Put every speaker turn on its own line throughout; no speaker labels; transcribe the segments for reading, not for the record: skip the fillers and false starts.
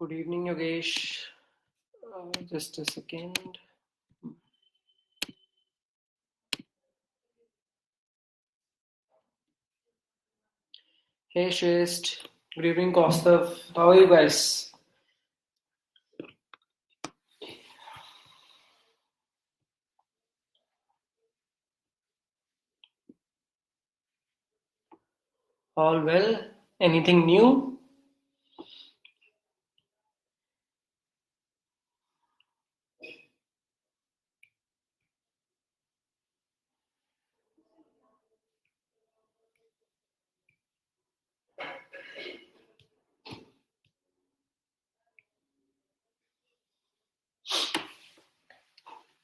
Good evening, Yogesh. Just a second. Hey, Shrest. Good evening, Kaustav. How are you guys? All well? Anything new?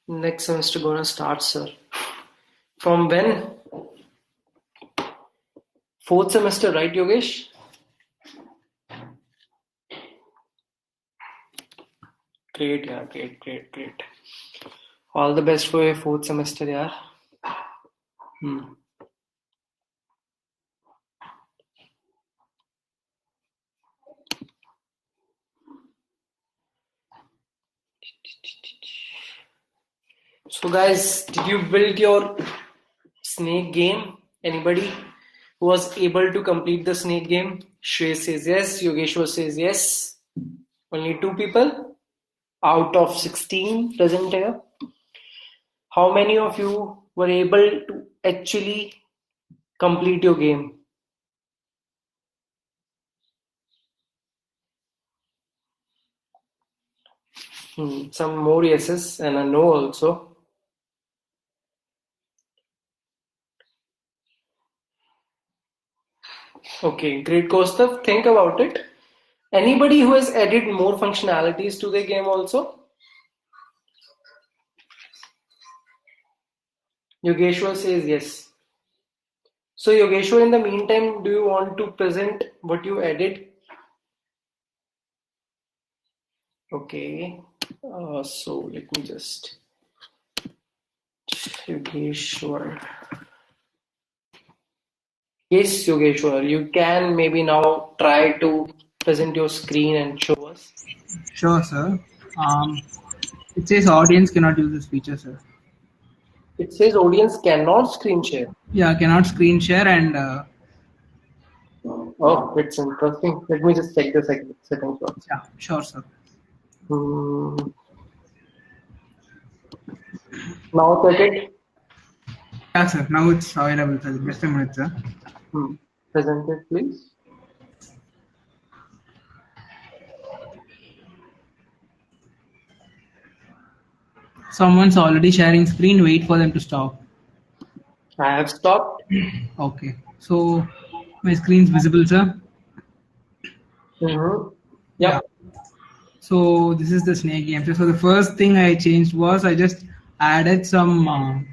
Next semester gonna start, sir. From when? Fourth semester, right, Yogesh? Great, yeah, great. All the best for your fourth semester, yeah. Hmm. So, guys, did you build your snake game? Anybody who was able to complete the snake game? Shrey says yes. Yogeshwar says yes. Only two people out of 16 present here. How many of you were able to actually complete your game? Some more yeses and a no also. Okay, great, Kostav. Think about it. Anybody who has added more functionalities to the game also? Yogeshwar says yes. So Yogeshwar, in the meantime, do you want to present what you added? Okay. So let me just Yogeshwar. Yes, Yogeshwar, you can maybe now try to present your screen and show us.
Sure, sir. It says audience cannot use this feature, sir.
It says audience cannot screen share.
Yeah, cannot screen share and
Oh, it's interesting. Let me just check the settings first.
yeah, sure, sir.
Hmm. Now check it.
Yeah, sir. Now it's available, sir. Just a minute, sir.
Present it, please.
Someone's already sharing screen. Wait for them to stop.
I have stopped.
Okay. So my screen's visible, sir.
Mm-hmm.
Yeah.
Yep.
So this is the snake game. So the first thing I changed was I just added some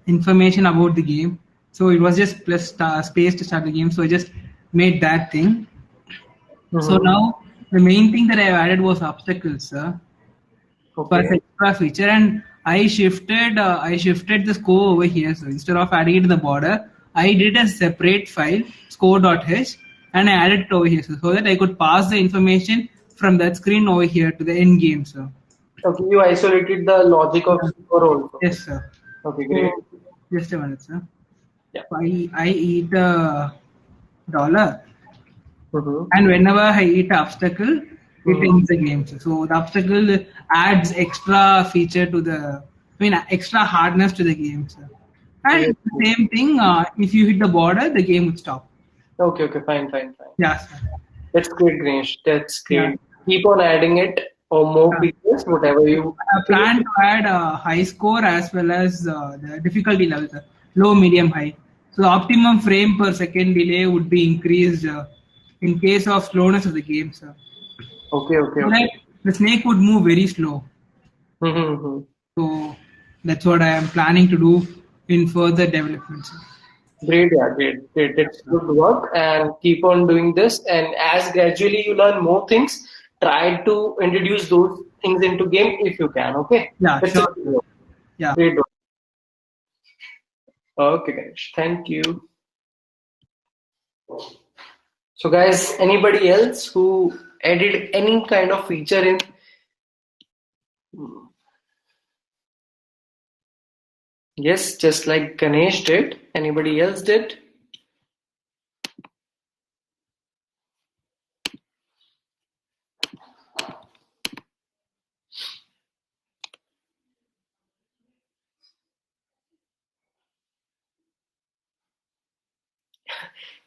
information about the game. So it was just plus space to start the game. So I just made that thing. So
Mm-hmm.
now the main thing that I've added was obstacles, sir, for
Okay.
extra feature, and I shifted the score over here. So instead of adding it to the border, I did a separate file score.h and I added it over here so that I could pass the information from that screen over here to the end game, sir.
Okay, you isolated the logic of
Yeah.
score also.
Yes, sir.
Okay, great.
So just a minute, sir.
Yeah.
I eat a dollar,
Mm-hmm.
and whenever I hit an obstacle, it
Mm-hmm.
ends the game. So the obstacle adds extra feature to extra hardness to the game. So.
Great.
And the same thing, if you hit the border, the game would stop.
Okay, fine.
Yeah, sir.
That's great, Ganesh. That's
Yeah.
great. Keep on adding it or more
Yeah.
features, whatever you
I
feel.
plan to add a high score as well as the difficulty levels, low, medium, high. So the optimum frame per second delay would be increased in case of slowness of the game, sir. So
Okay.
that the snake would move very slow.
Mm-hmm.
So that's what I am planning to do in further developments.
Great, yeah, great. It's good work and keep on doing this. And as gradually you learn more things, try to introduce those things into game if you can. Okay,
Yeah,
it's a
sure.
good work.
Yeah.
Great work. Okay, Ganesh. Thank you. So guys, anybody else who added any kind of feature in? Yes, just like Ganesh did. Anybody else did?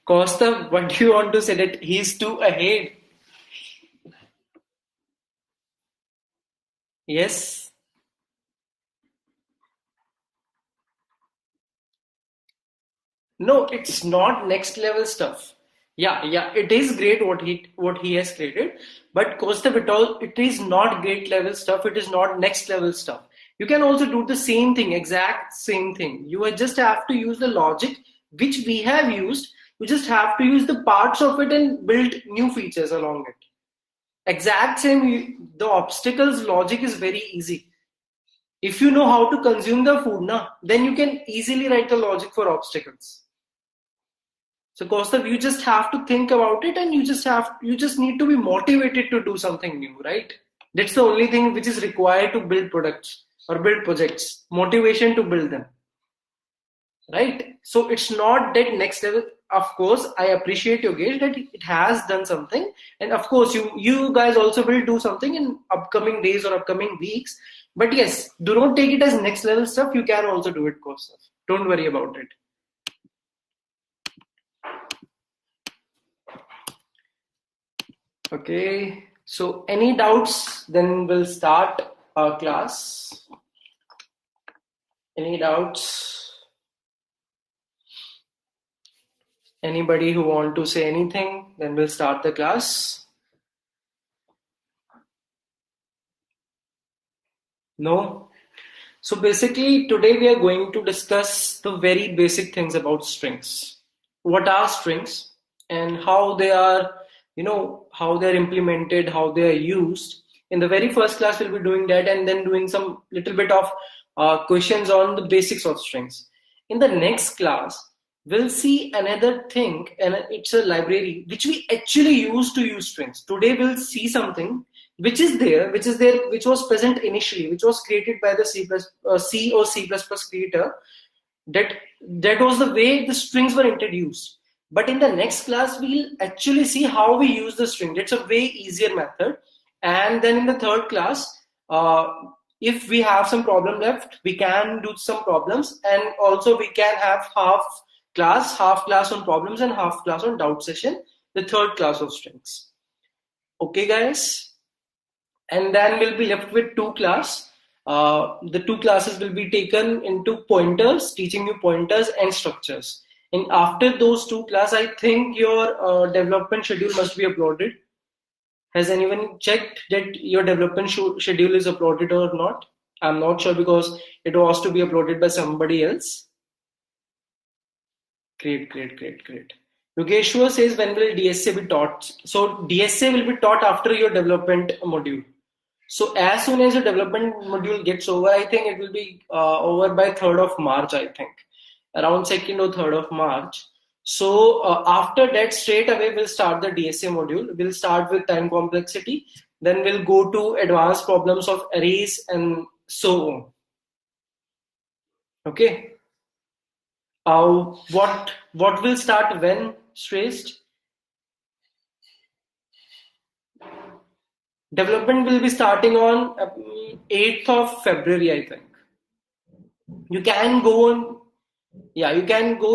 Costa, what do you want to say that he's too ahead? Yes. No, it's not next level stuff. Yeah, it is great what he has created, but Costa Vitol, it is not great level stuff. It is not next level stuff. You can also do the same thing, exact same thing. You just have to use the logic which we have used. You just have to use the parts of it and build new features along it. Exact same. The obstacles logic is very easy. If you know how to consume the food, then you can easily write the logic for obstacles. So Kaustav, you just have to think about it, and you just need to be motivated to do something new, right? That's the only thing which is required to build products or build projects. Motivation to build them. Right? So it's not that next level. Of course, I appreciate Yogesh that it has done something. And of course, you guys also will do something in upcoming days or upcoming weeks. But yes, do not take it as next level stuff. You can also do it, Kaustav. Don't worry about it. Okay, so any doubts? Then we'll start our class. Any doubts? Anybody who want to say anything? Then we'll start the class. No? So basically today we are going to discuss the very basic things about strings. What are strings and how they are, how they're implemented, how they are used. In the very first class we'll be doing that, and then doing some little bit of questions on the basics of strings. In the next class we'll see another thing, and it's a library which we actually use to use strings. Today we'll see something which was present initially, which was created by the C or C++ creator. That was the way the strings were introduced. But in the next class, we'll actually see how we use the string. That's a way easier method. And then in the third class, if we have some problem left, we can do some problems, and also we can have half class on problems and half class on doubt session, the third class of strings. Okay, guys? And then we'll be left with two class. The two classes will be taken into pointers, teaching you pointers and structures. And after those two class, I think your development schedule must be uploaded. Has anyone checked that your development schedule is uploaded or not? I'm not sure because it was to be uploaded by somebody else. Great. Yogeshwar says, when will DSA be taught? So DSA will be taught after your development module. So as soon as the development module gets over, I think it will be over by 3rd of March, I think. Around 2nd or 3rd of March. So after that, straight away, we'll start the DSA module. We'll start with time complexity. Then we'll go to advanced problems of arrays and so on. Okay. What will start when, Shrestha? Development will be starting on 8th of February, I think. You can go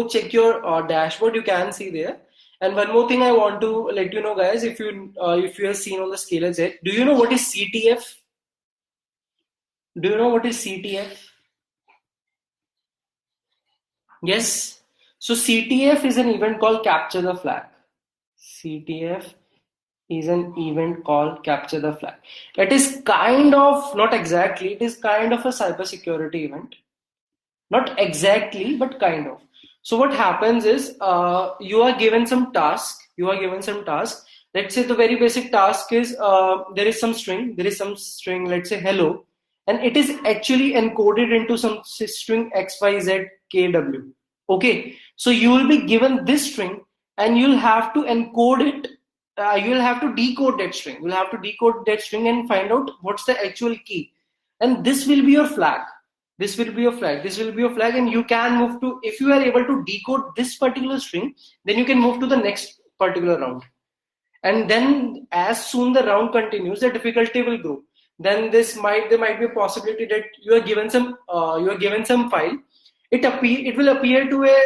check your dashboard. You can see there. And one more thing I want to let you know, guys, if you have seen on the Scalar Z, do you know what is CTF? Do you know what is CTF? Yes. So CTF is an event called Capture the Flag. CTF is an event called Capture the Flag. It is kind of, not exactly, it is kind of a cybersecurity event. Not exactly, but kind of. So what happens is you are given some task. Let's say the very basic task is there is some string. Let's say hello. And it is actually encoded into some string XYZKW. Okay. So you will be given this string, and you'll have to encode it. You'll have to decode that string. You'll have to decode that string and find out what's the actual key. And this will be your flag. This will be your flag. This will be your flag, and you can move to, if you are able to decode this particular string, then you can move to the next particular round. And then as soon the round continues, the difficulty will grow. Then there might be a possibility that you are given some file. It will appear to a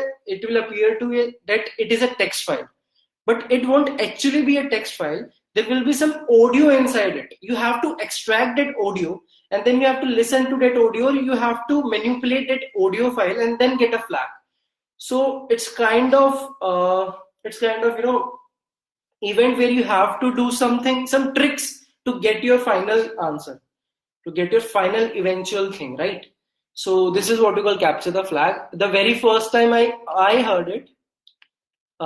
that it is a text file, but it won't actually be a text file. There will be some audio inside it. You have to extract that audio, and then you have to listen to that audio. You have to manipulate that audio file and then get a flag. So it's kind of event where you have to do some tricks to get your final answer, to get your final eventual thing, right? So this is what we call capture the flag. The very first time I heard it,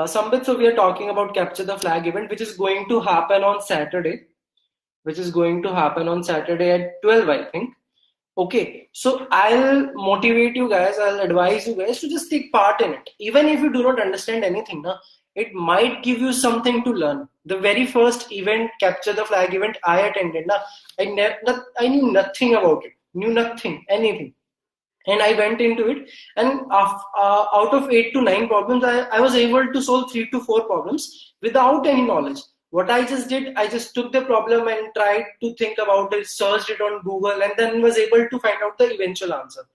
Sambit, so we are talking about capture the flag event, which is going to happen on Saturday, at 12, I think. Okay, so I'll motivate you guys, I'll advise you guys to just take part in it. Even if you do not understand anything, na, it might give you something to learn. The very first event, capture the flag event I attended, na, I knew nothing about it, anything. And I went into it, and out of 8 to 9 problems, I was able to solve 3 to 4 problems without any knowledge. What I just did, I just took the problem and tried to think about it, searched it on Google, and then was able to find out the eventual answer.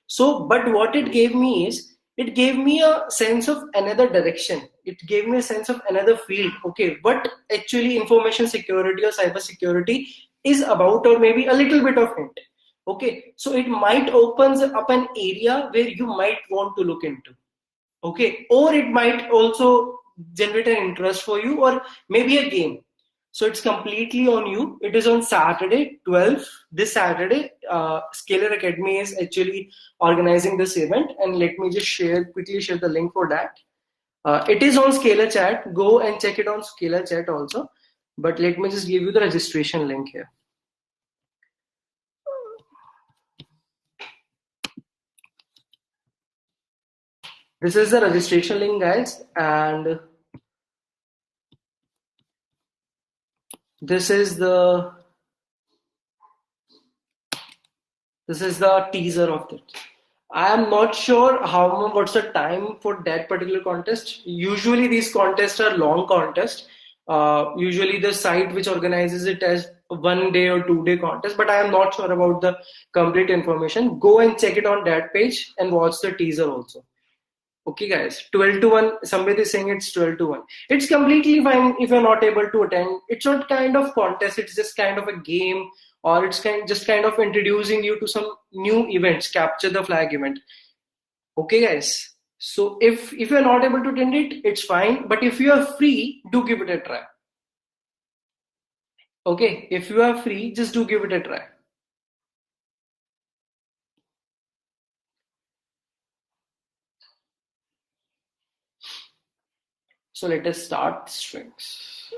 So, but what it gave me is, it gave me a sense of another direction. It gave me a sense of another field. Okay, what actually information security or cyber security is about, or maybe a little bit of hint. Okay, so it might opens up an area where you might want to look into. Okay, or it might also generate an interest for you, or maybe a game. So it's completely on you. It is on Saturday 12th, this Saturday. Scalar Academy is actually organizing this event, and let me just quickly share the link for that. It is on Scalar Chat. Go and check it on Scalar Chat also. But let me just give you the registration link here. This is the registration link, guys, and this is the teaser of it. I am not sure what's the time for that particular contest. Usually these contests are long contests. Usually the site which organizes it as 1 day or 2 day contest, but I am not sure about the complete information. Go and check it on that page and watch the teaser also. Okay, guys, 12 to 1. Somebody is saying it's 12 to 1. It's completely fine if you're not able to attend. It's not kind of contest, it's just kind of a game, or it's just kind of introducing you to some new events, capture the flag event. Okay, guys. So if you're not able to attend it, it's fine. But if you are free, do give it a try. Okay, if you are free, just do give it a try. So let us start strings.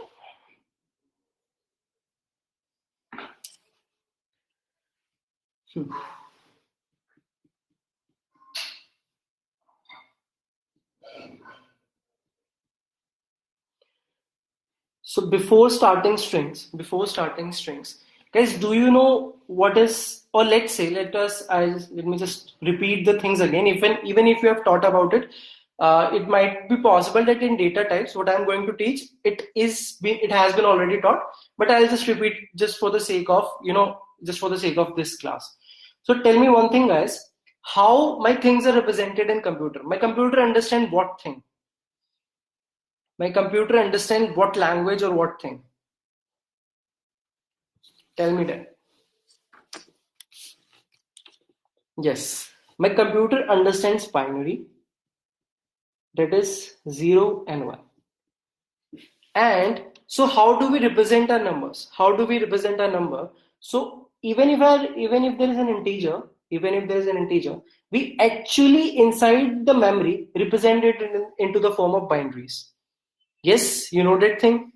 So before starting strings, guys, do you know what is, or let me just repeat the things again. Even if you have thought about it, it might be possible that in data types, what I'm going to teach, it has been already taught, but I'll just repeat just for the sake of, this class. So tell me one thing, guys, how my things are represented in computer. My computer understand what thing? My computer understand what language or what thing? Tell me that. Yes, my computer understands binary, that is 0 and 1. And so how do we represent our numbers? So even if there is an integer, we actually inside the memory represent it into the form of binaries. Yes, you know that thing?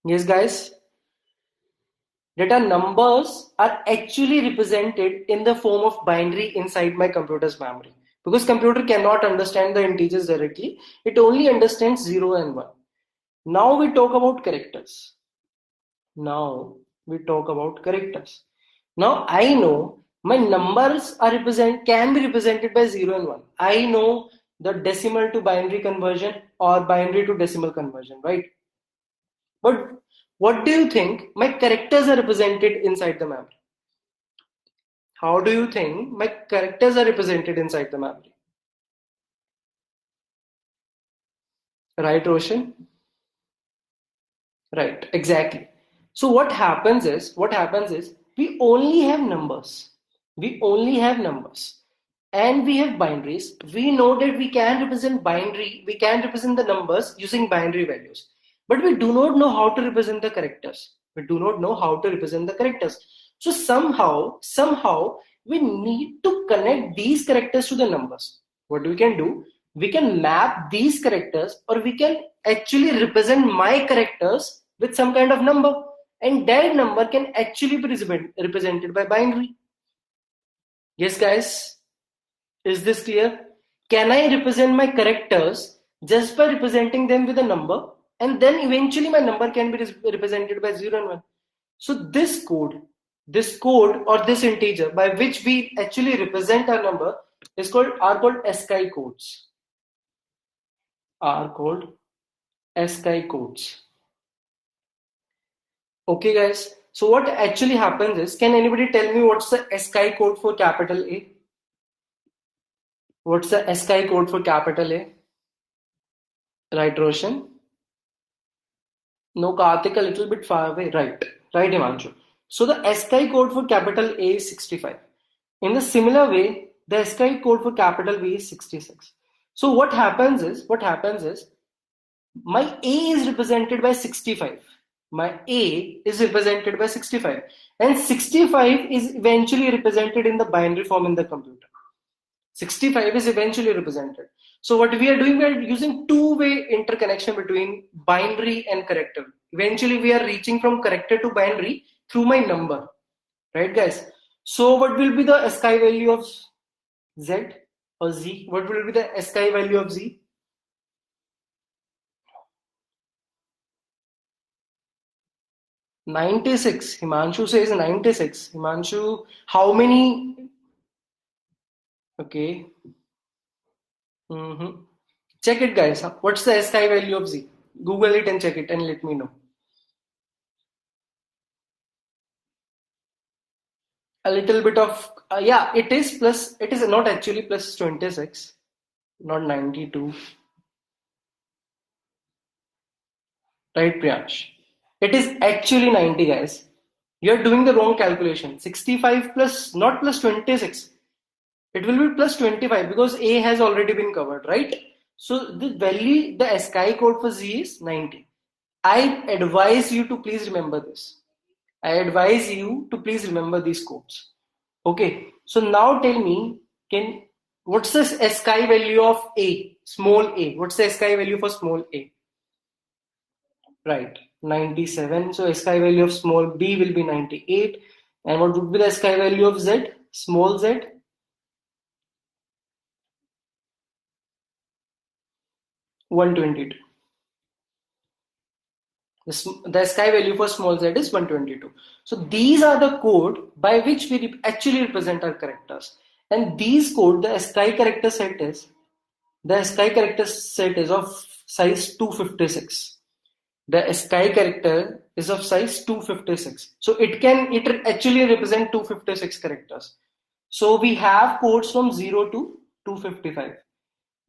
Yes, guys? That our numbers are actually represented in the form of binary inside my computer's memory. because computer cannot understand the integers directly. It only understands 0 and 1. Now we talk about characters. Now I know my numbers can be represented by 0 and 1. I know the decimal to binary conversion or binary to decimal conversion, right? But what do you think my characters are represented inside the memory? How do you think my characters are represented inside the memory? Right, Roshan? Right, exactly. So what happens is we only have numbers. We only have numbers. And we have binaries. We know that we can represent the numbers using binary values. But we do not know how to represent the characters. We do not know how to represent the characters. So somehow we need to connect these characters to the numbers. What we can do? We can map these characters, or we can actually represent my characters with some kind of number, and that number can actually be represented by binary. Yes, guys, is this clear? Can I represent my characters just by representing them with a number, and then eventually my number can be represented by 0 and 1? So this code or this integer by which we actually represent our number are called ASCII codes. Are called ASCII codes. Okay, guys. So what actually happens is, can anybody tell me what's the ASCII code for capital A? What's the ASCII code for capital A? Right, Roshan? No, Karthik, a little bit far away. Right, Himanshu. So the ASCII code for capital A is 65. In the similar way, the ASCII code for capital B is 66. So what happens is my A is represented by 65. My A is represented by 65, and 65 is eventually represented in the binary form in the computer. 65 is eventually represented. So what we are doing, we are using two-way interconnection between binary and character. Eventually we are reaching from character to binary through my number. Right, guys? So what will be the ASCII value of Z or Z? What will be the ASCII value of Z? 96. Himanshu says 96. Himanshu, how many? Okay. Check it, guys. What's the ASCII value of Z? Google it and check it and let me know. A little bit of, yeah, it is plus, it is not actually plus 26, not 92. Right, Priyansh? It is actually 90, guys. You're doing the wrong calculation. 65 plus, not plus 26. It will be plus 25 because A has already been covered, right? So the value, the ASCII code for Z is 90. I advise you to please remember this. I advise you to please remember these codes. Okay, so now tell me, what's the ASCII value of A, small a? What's the ASCII value for small a? Right, 97. So ASCII value of small b will be 98. And what would be the ASCII value of Z, small z? 122. The ASCII value for small z is 122. So these are the code by which we actually represent our characters. And these code, the ASCII character set is of size 256. The ASCII character is of size 256. So it actually represent 256 characters. So we have codes from 0 to 255.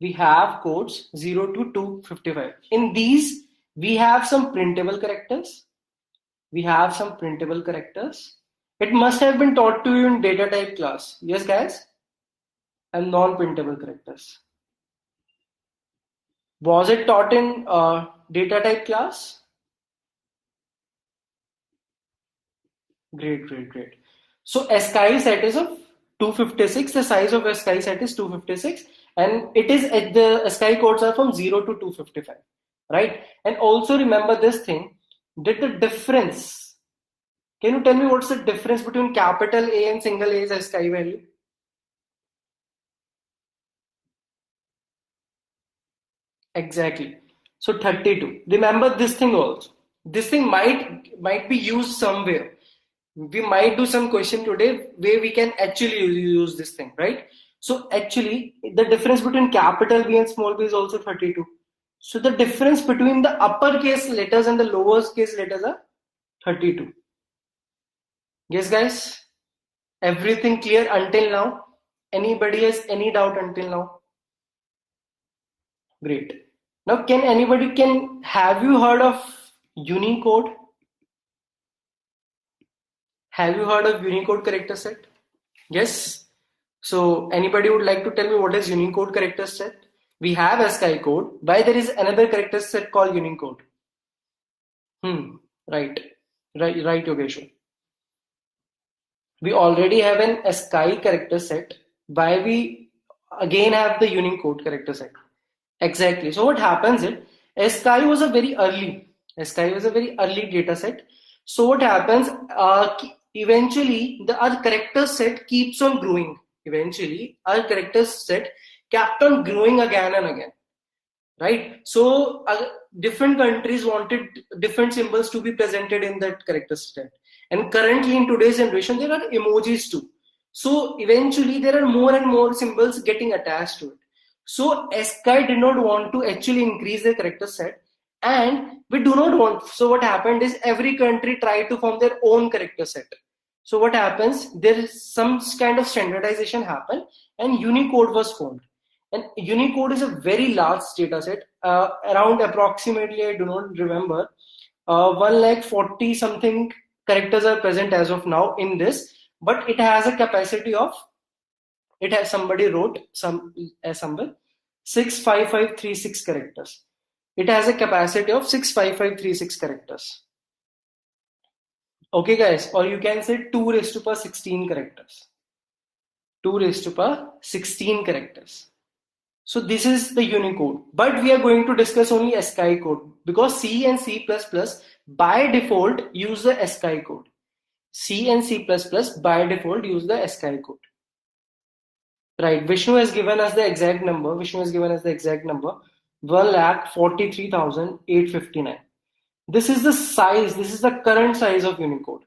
We have codes 0 to 255. In these, we have some printable characters. It must have been taught to you in data type class. Yes, guys? And non-printable characters. Was it taught in data type class? Great. So ASCII set is of 256. The size of ASCII set is 256, and the ASCII codes are from 0 to 255, right? And also remember this thing, that the difference. Can you tell me what's the difference between capital A and single A's ASCII value? Exactly. So 32. Remember this thing also. This thing might be used somewhere. We might do some question today where we can actually use this thing, right? So actually, the difference between capital B and small b is also 32. So the difference between the uppercase letters and the lowercase letters are 32. Yes, guys? Everything clear until now? Anybody has any doubt until now? Great. Now, have you heard of Unicode? Have you heard of Unicode character set? Yes. So, anybody would like to tell me what is Unicode character set? We have ASCII code. Why there is another character set called Unicode? Right. Right, Yogesh. We already have an ASCII character set. Why we again have the Unicode character set? Exactly. So what happens is ASCII was a very early ASCII was a very early data set. So what happens? Eventually, our character set keeps on growing. Eventually, our character set kept on growing again and again. Right? So different countries wanted different symbols to be presented in that character set. And currently in today's generation, there are emojis too. So eventually there are more and more symbols getting attached to it. So ASCII did not want to actually increase the character set, and we do not want. So what happened is every country tried to form their own character set. So what happens? There is some kind of standardization happened, and Unicode was formed. And Unicode is a very large data set, around approximately, I do not remember, 1 lakh 40 something characters are present as of now in this, but it has a capacity of, it has, somebody wrote somewhere, 65536 characters. It has a capacity of 65536 characters. Okay, guys, or you can say 2 raised to power 16 characters. 2 raised to power 16 characters. So this is the Unicode, but we are going to discuss only ASCII code because C and C++ by default use the ASCII code. C and C++ by default use the ASCII code. Right, Vishnu has given us the exact number. 1,43,859. This is the size, this is the current size of Unicode.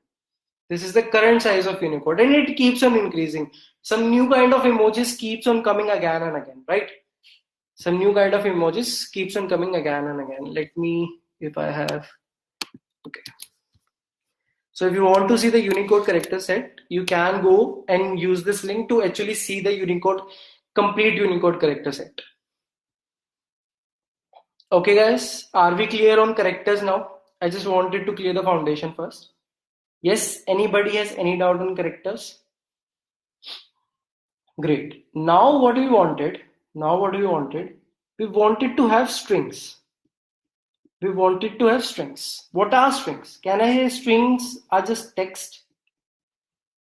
This is the current size of Unicode, and it keeps on increasing. Some new kind of emojis keeps on coming again and again, right? Some new kind of emojis keeps on coming again and again. Let me, if I have, okay. So if you want to see the Unicode character set, you can go and use this link to actually see the complete Unicode character set. Okay guys, are we clear on characters now? I just wanted to clear the foundation first. Yes, anybody has any doubt on characters? Great. Now what we wanted? We wanted to have strings. What are strings? Can I say strings are just text?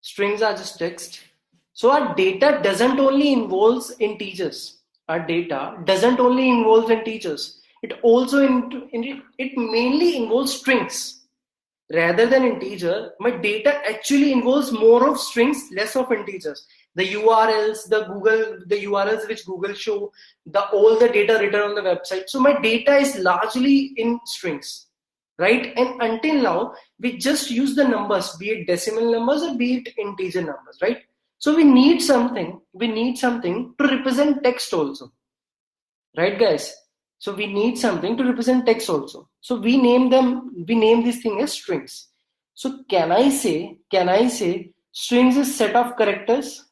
Strings are just text. So our data doesn't only involves integers. It also it mainly involves strings. Rather than integer, my data actually involves more of strings, less of integers. The URLs, the URLs which Google show, all the data written on the website. So my data is largely in strings, right? And until now, we just use the numbers, be it decimal numbers or be it integer numbers, right? So we need something to represent text also, right, guys? So we need something to represent text also. So we name this thing as strings. So can I say strings is set of characters?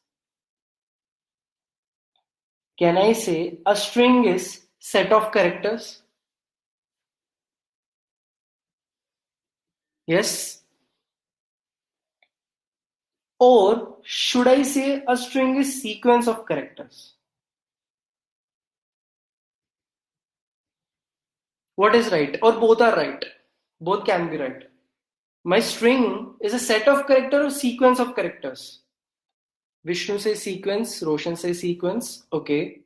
Can I say a string is set of characters? Yes. Or should I say a string is sequence of characters? What is right? Or both are right? Both can be right. My string is a set of characters or sequence of characters? Vishnu says sequence, Roshan says sequence. Okay.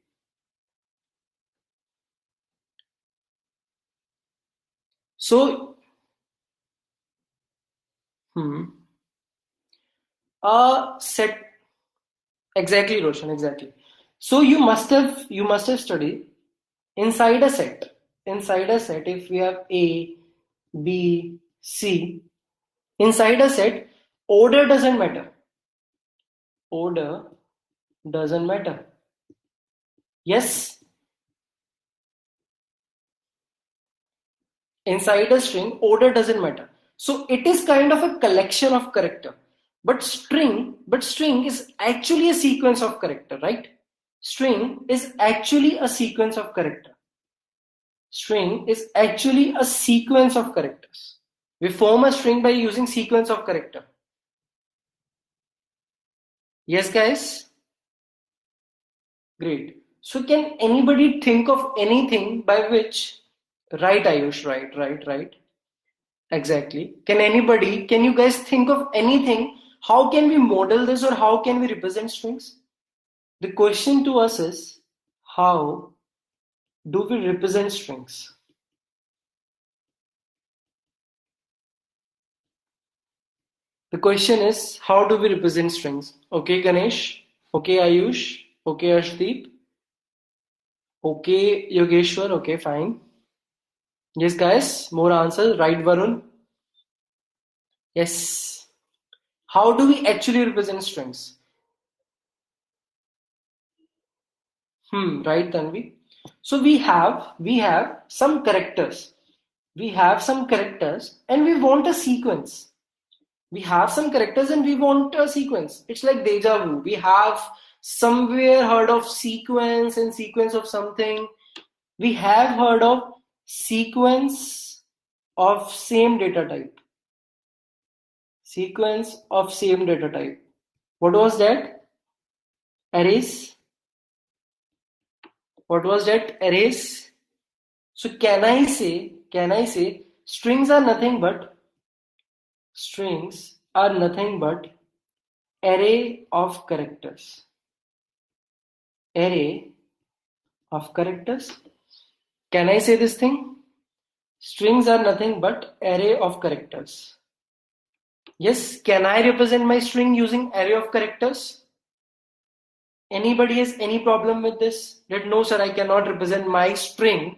So, set exactly, Roshan, exactly. So you must have studied. inside a set, if we have A, B, C, inside a set, order doesn't matter. Order doesn't matter. Yes, inside a string, order doesn't matter. So it is kind of a collection of character. But string is actually a sequence of character, right? String is actually a sequence of character. String is actually a sequence of characters. We form a string by using sequence of character. Yes, guys? Great. So can anybody think of anything by which, right, Ayush, right. Exactly. Can you guys think of anything? How can we model this or how can we represent strings? The question to us is, how do we represent strings? The question is, how do we represent strings? Okay, Ganesh. Okay, Ayush. Okay, Ashdeep. Okay, Yogeshwar. Okay, fine. Yes, guys. More answers. Right, Varun? Yes. How do we actually represent strings? Right, Tanvi. So we have some characters. We have some characters and we want a sequence. We have some characters and we want a sequence. It's like deja vu. We have somewhere heard of sequence and sequence of something. We have heard of sequence of same data type. Sequence of same data type. What was that? Arrays. What was that? Arrays. So can I say strings are nothing but array of characters. Array of characters. Can I say this thing? Strings are nothing but array of characters. Yes, can I represent my string using array of characters? Anybody has any problem with this? That no sir, I cannot represent my string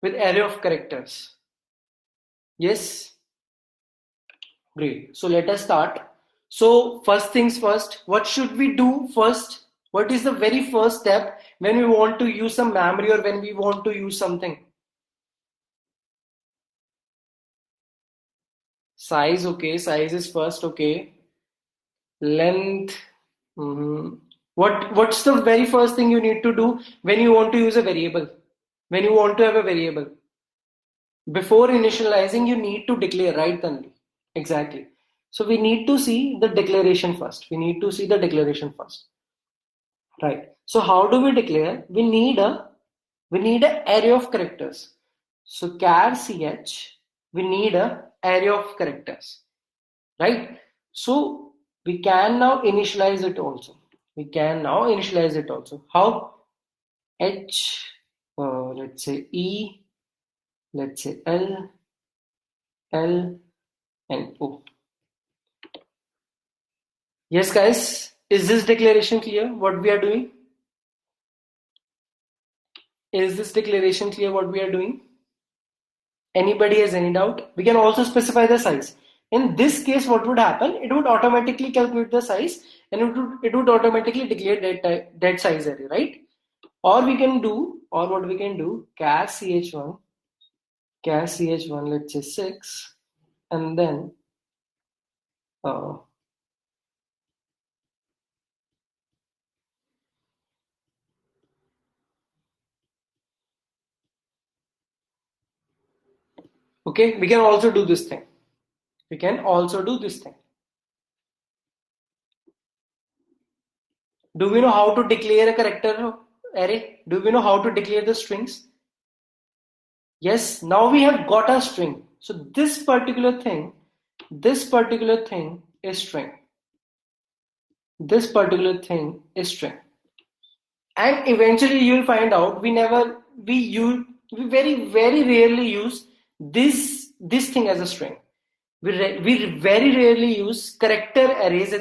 with array of characters. Yes? Great. So let us start. So first things first, what should we do first? What is the very first step when we want to use some memory or when we want to use something? Size, okay. Size is first, okay. Length. What's the very first thing you need to do when you want to use a variable? When you want to have a variable? Before initializing, you need to declare, right, Tanvi? Exactly. So we need to see the declaration first. Right. So how do we declare? We need a array of characters. So char ch, we need a array of characters. Right? So we can now initialize it also. How? H, let's say E, let's say L, L, and O. Yes, guys, is this declaration clear what we are doing? Is this declaration clear what we are doing? Anybody has any doubt? We can also specify the size. In this case, what would happen? It would automatically calculate the size and it would automatically declare that size array, right? Or what we can do, char ch1, let's say 6, and then uh, okay, we can also do this thing. Do we know how to declare a character array? Do we know how to declare the strings? Yes, now we have got a string. So this particular thing is string. This particular thing is string. And eventually you'll find out we very, very rarely use this thing as a string. We very rarely use character arrays.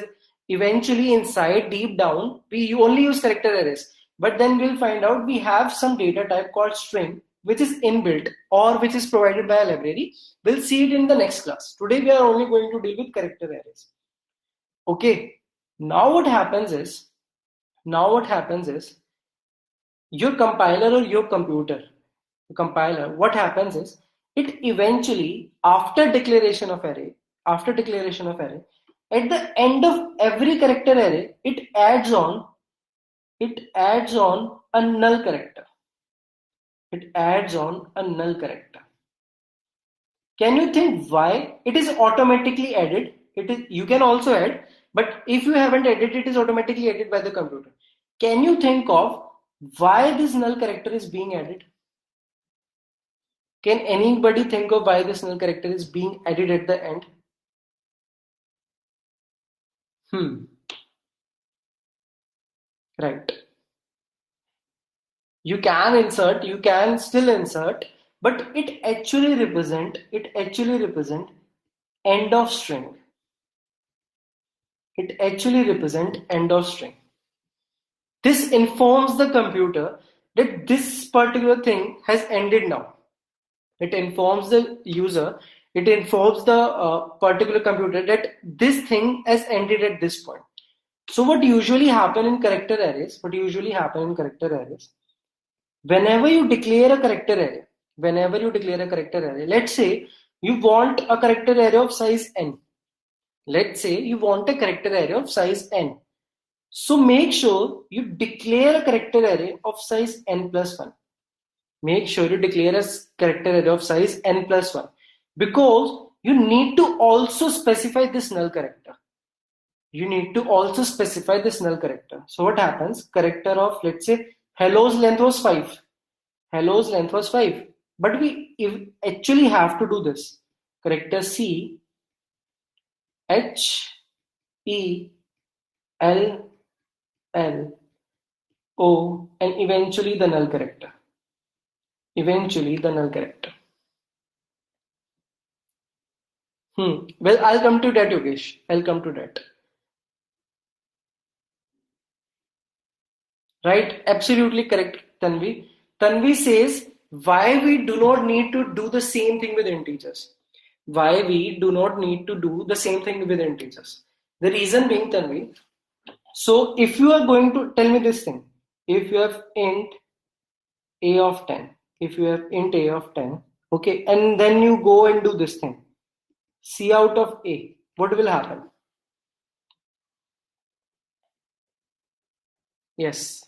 Eventually inside, deep down, we only use character arrays. But then we'll find out we have some data type called string, which is inbuilt or which is provided by a library. We'll see it in the next class. Today we are only going to deal with character arrays. Okay, now what happens is your compiler or your computer, the compiler, what happens is it eventually, after declaration of array, at the end of every character array, it adds on a null character. It adds on a null character. Can you think why it is automatically added? You can also add, but if you haven't added, it is automatically added by the computer. Can you think of why this null character is being added? Can anybody think of why this null character is being added at the end? Right. You can still insert, but it actually represent end of string. It actually represent end of string. This informs the computer that this particular thing has ended now. It informs the user, it informs the particular computer that this thing has ended at this point. So what usually happen in character arrays, whenever you declare a character array, let's say you want a character array of size n. So make sure you declare a character array of size n plus 1. Make sure you declare a character array of size n plus 1, because you need to also specify this null character. So what happens? Character of, let's say, hello's length was 5. But we actually have to do this. Character C, H, E, L, L, O, and eventually the null character. Well, I'll come to that, Yogesh. Right? Absolutely correct, Tanvi. Tanvi says why we do not need to do the same thing with integers. The reason being, Tanvi, so if you are going to tell me this thing, if you have int a of 10, okay, and then you go and do this thing, C out of A, what will happen? Yes.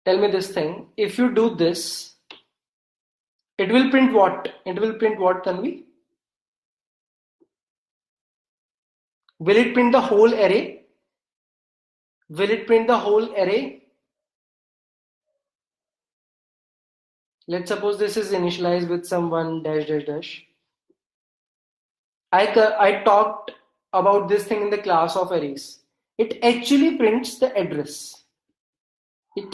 Tell me this thing, if you do this, it will print what? Tanvi? Will it print the whole array? Let's suppose this is initialized with some one dash dash dash. I talked about this thing in the class of arrays. It actually prints the address. You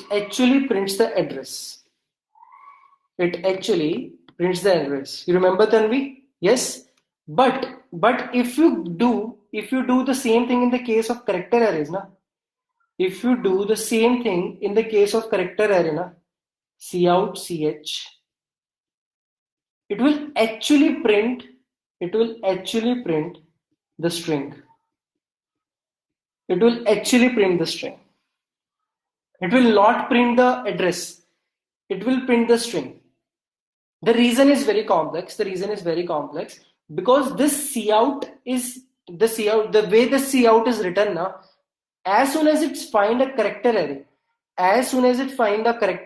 remember, Tanvi? Yes. But if you do the same thing in the case of character arrays, na? Cout ch, it will actually print the string. It will not print the address. It will print the string. The reason is very complex. Because this cout is the way the cout is written now. As soon as it finds a character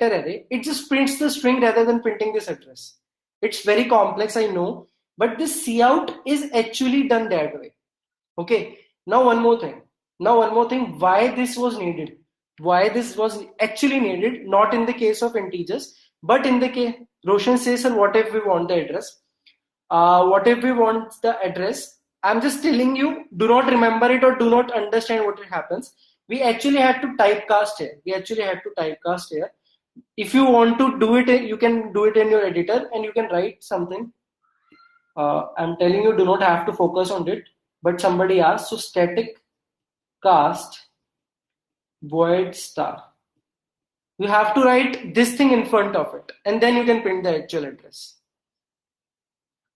array, it just prints the string rather than printing this address. It's very complex, I know, but this cout is actually done that way. Okay. Now one more thing. Why this was needed? Not in the case of integers, but in the case, Roshan says, sir, what if we want the address? I'm just telling you, do not remember it or do not understand what it happens. We actually had to typecast here. If you want to do it, you can do it in your editor and you can write something. I'm telling you, do not have to focus on it. But somebody asked, so static cast void star. You have to write this thing in front of it, and then you can print the actual address.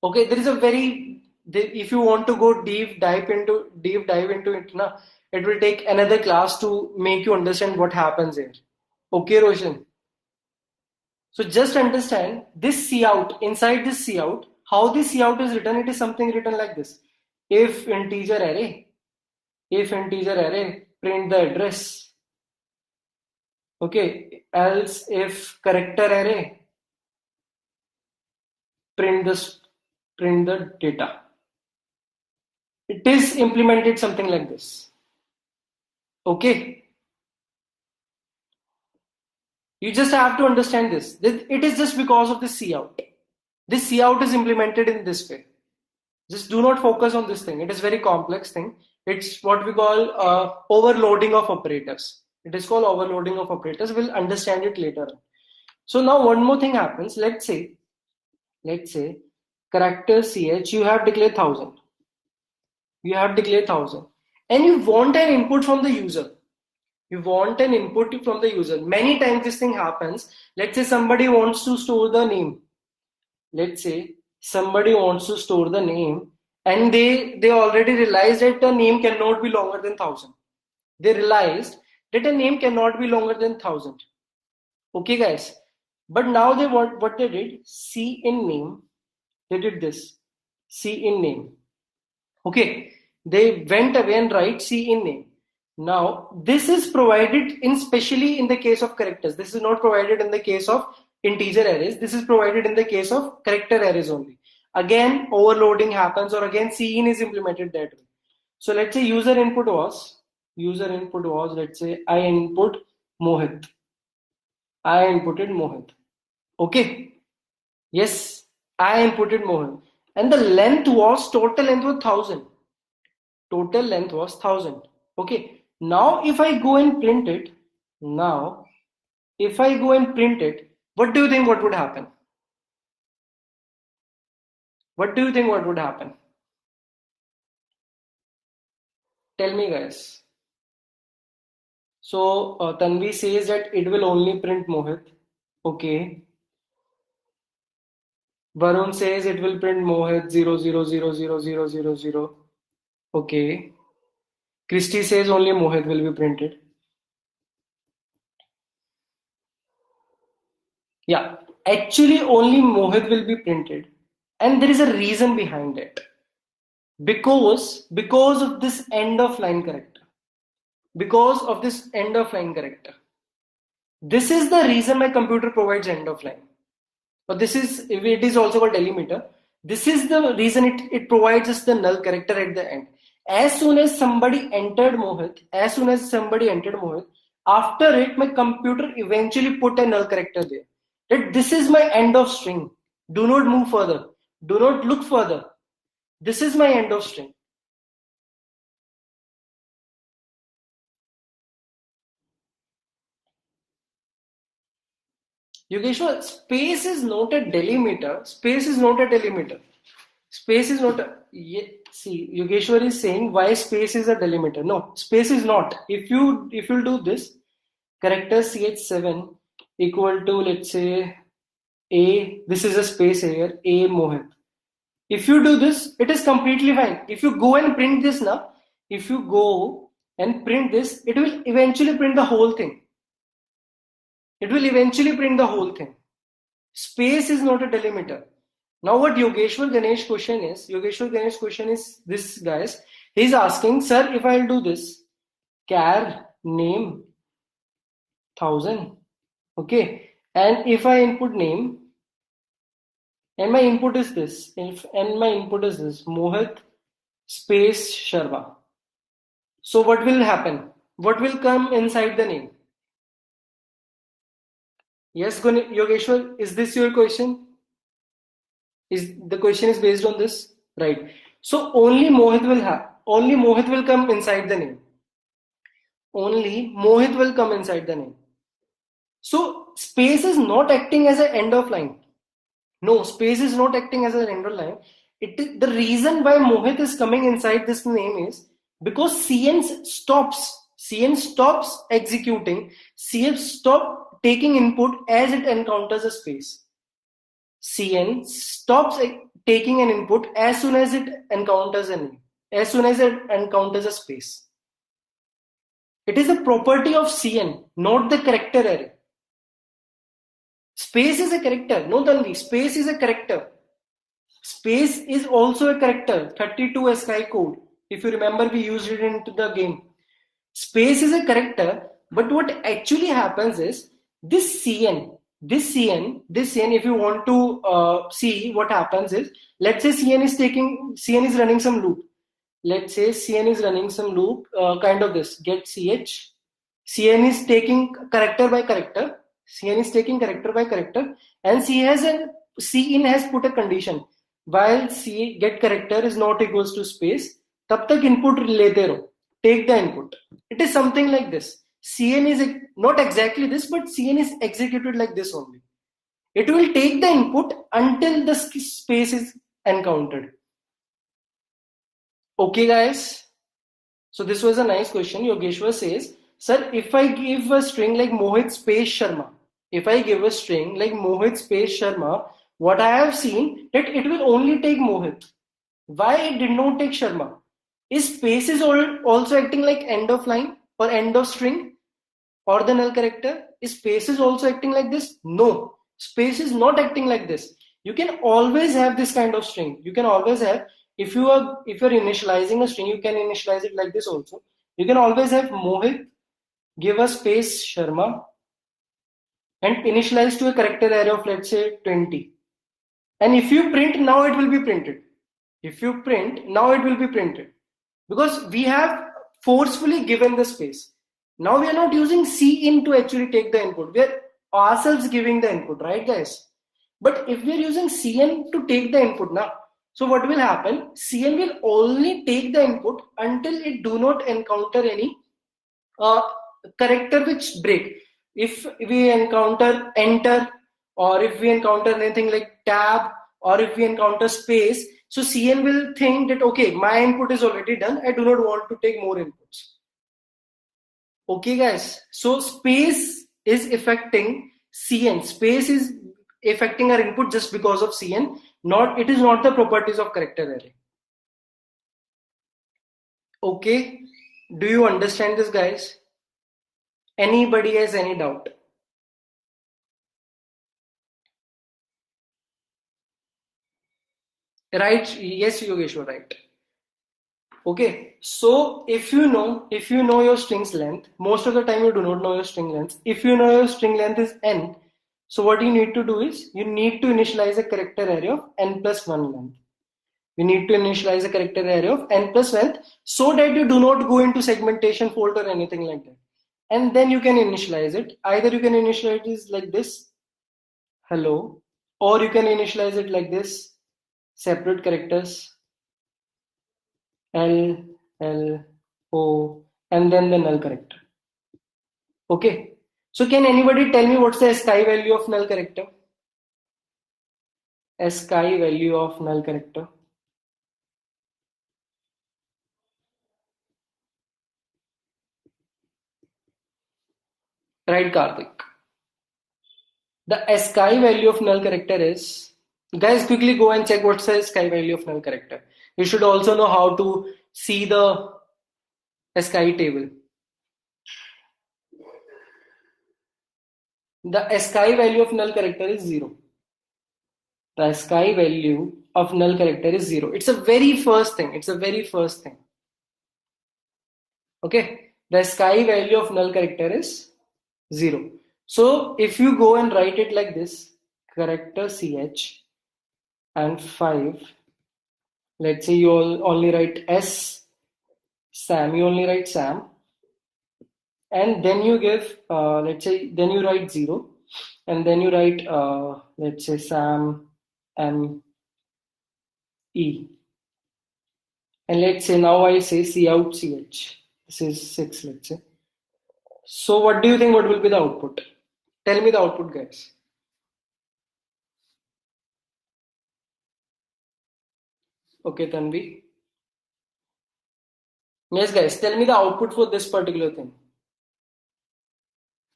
Okay, there is a very, if you want to go deep dive into it, na, it will take another class to make you understand what happens here. Okay, Roshan. So just understand this cout, inside this cout, how this cout is written, it is something written like this. If integer array, print the address. Okay, else if character array, print the data. It is implemented something like this. Okay. You just have to understand this. It is just because of this cout. This cout is implemented in this way. Just do not focus on this thing. It is very complex thing. It's what we call overloading of operators. It is called overloading of operators. We'll understand it later on. So now one more thing happens. Let's say character ch, you have declared 1000. You have declared 1000. And you want an input from the user. You want an input from the user. Many times this thing happens. Let's say somebody wants to store the name. Let's say somebody wants to store the name, and they already realized that the name cannot be longer than 1000. They realized that a name cannot be longer than 1000. Okay, guys. But now what they did, C in name. They did this. C in name. Okay. They went away and write C in name. Now, this is provided especially in the case of characters. This is not provided in the case of integer arrays. This is provided in the case of character arrays only. Again, overloading happens, or again, cin is implemented that way. So let's say user input was, let's say I input Mohit. I inputted Mohit. Okay. Yes, I inputted Mohit. And the length was, total length was 1000. Total length was 1000. Okay. Now, if I go and print it, what do you think what would happen? What do you think what would happen? Tell me, guys. So, Tanvi says that it will only print Mohit. Okay. Varun says it will print Mohit 0000000. Okay. Christy says only Mohit will be printed. Yeah, actually only Mohit will be printed, and there is a reason behind it. Because of this end of line character. Because of this end of line character. This is the reason my computer provides end of line. But it is also called delimiter. This is the reason it provides us the null character at the end. As soon as somebody entered Mohit, after it, my computer eventually put a null character there. That this is my end of string. Do not move further. Do not look further. This is my end of string. Yogeshwar, space is not a delimiter. See, Yogeshwar is saying why space is a delimiter. No, space is not. If you do this, character ch7 equal to, let's say, a, this is a space here, a Mohit. If you do this, it is completely fine. If you go and print this now, it will eventually print the whole thing. Space is not a delimiter. Now what Yogeshwar Ganesh question is this, guys. He's asking, sir, if I'll do this, char name 1000, okay, and if I input name, and my input is this, Mohit space Sharma. So what will happen? What will come inside the name? Yes, Yogeshwar, is this your question? The question is based on this, right? So only Mohit will come inside the name. So space is not acting as an end of line. No, space is not acting as an end of line. The reason why Mohit is coming inside this name is because CN stops executing. CN stop taking input as it encounters a space. Cn stops taking an input as soon as it encounters a space. It is a property of Cn, not the character array. Space is a character. No, Tanvi, space is a character. Space is also a character. 32 ASCII code. If you remember, we used it into the game. Space is a character, but what actually happens is this Cn, if you want to see what happens is, let's say Cn is running some loop. Let's say Cn is running some loop, kind of this, get ch. Cn is taking character by character. And Cin has put a condition. While get character is not equals to space, तब तक input लेते रहो. Take the input. It is something like this. Cn is not exactly this, but Cn is executed like this only. It will take the input until the space is encountered. Okay, guys. So this was a nice question. Yogeshwar says, sir, if I give a string like Mohit space Sharma, what I have seen that it will only take Mohit. Why it did not take Sharma? Is space is also acting like end of line or end of string or the null character? Is space is also acting like this? No, space is not acting like this. You can always have this kind of string. You can always have, if you're initializing a string, you can initialize it like this also. You can always have Mohit, give a space Sharma, and initialize to a character array of, let's say, 20. And if you print, now it will be printed. Because we have forcefully given the space. Now we are not using Cin to actually take the input. We are ourselves giving the input, right, guys? But if we are using Cn to take the input now, so what will happen? Cn will only take the input until it do not encounter any character which break. If we encounter enter, or if we encounter anything like tab, or if we encounter space, so Cn will think that, okay, my input is already done. I do not want to take more inputs. Okay, guys. So space is affecting Cn. Space is affecting our input just because of Cn. It is not the properties of character array. Okay. Do you understand this, guys? Anybody has any doubt? Right? Yes, Yogeshwar, right. Okay, so if you know your string's length, most of the time you do not know your string length. If you know your string length is n, so what you need to do is you need to initialize a character array of n plus 1 length. You need to initialize a character array of n plus length so that you do not go into segmentation fault or anything like that. And then you can initialize it. Either you can initialize it like this, hello, or you can initialize it like this, separate characters, L, L, O, and then the null character. Okay. So can anybody tell me what's the ASCII value of null character? ASCII value of null character. Right, Karthik. The ASCII value of null character is, guys, quickly go and check what's the ASCII value of null character. You should also know how to see the ASCII table. The ASCII value of null character is 0. The ASCII value of null character is 0. It's a very first thing. Okay. The ASCII value of null character is 0. So if you go and write it like this, character ch and 5, let's say you only write Sam, and then you give, let's say, then you write 0, and then you write, let's say, Sam M E. And let's say now I say cout ch. This is 6, let's say. So what do you think what will be the output? Tell me the output, guys. Okay, Tanvi. Yes, guys, tell me the output for this particular thing.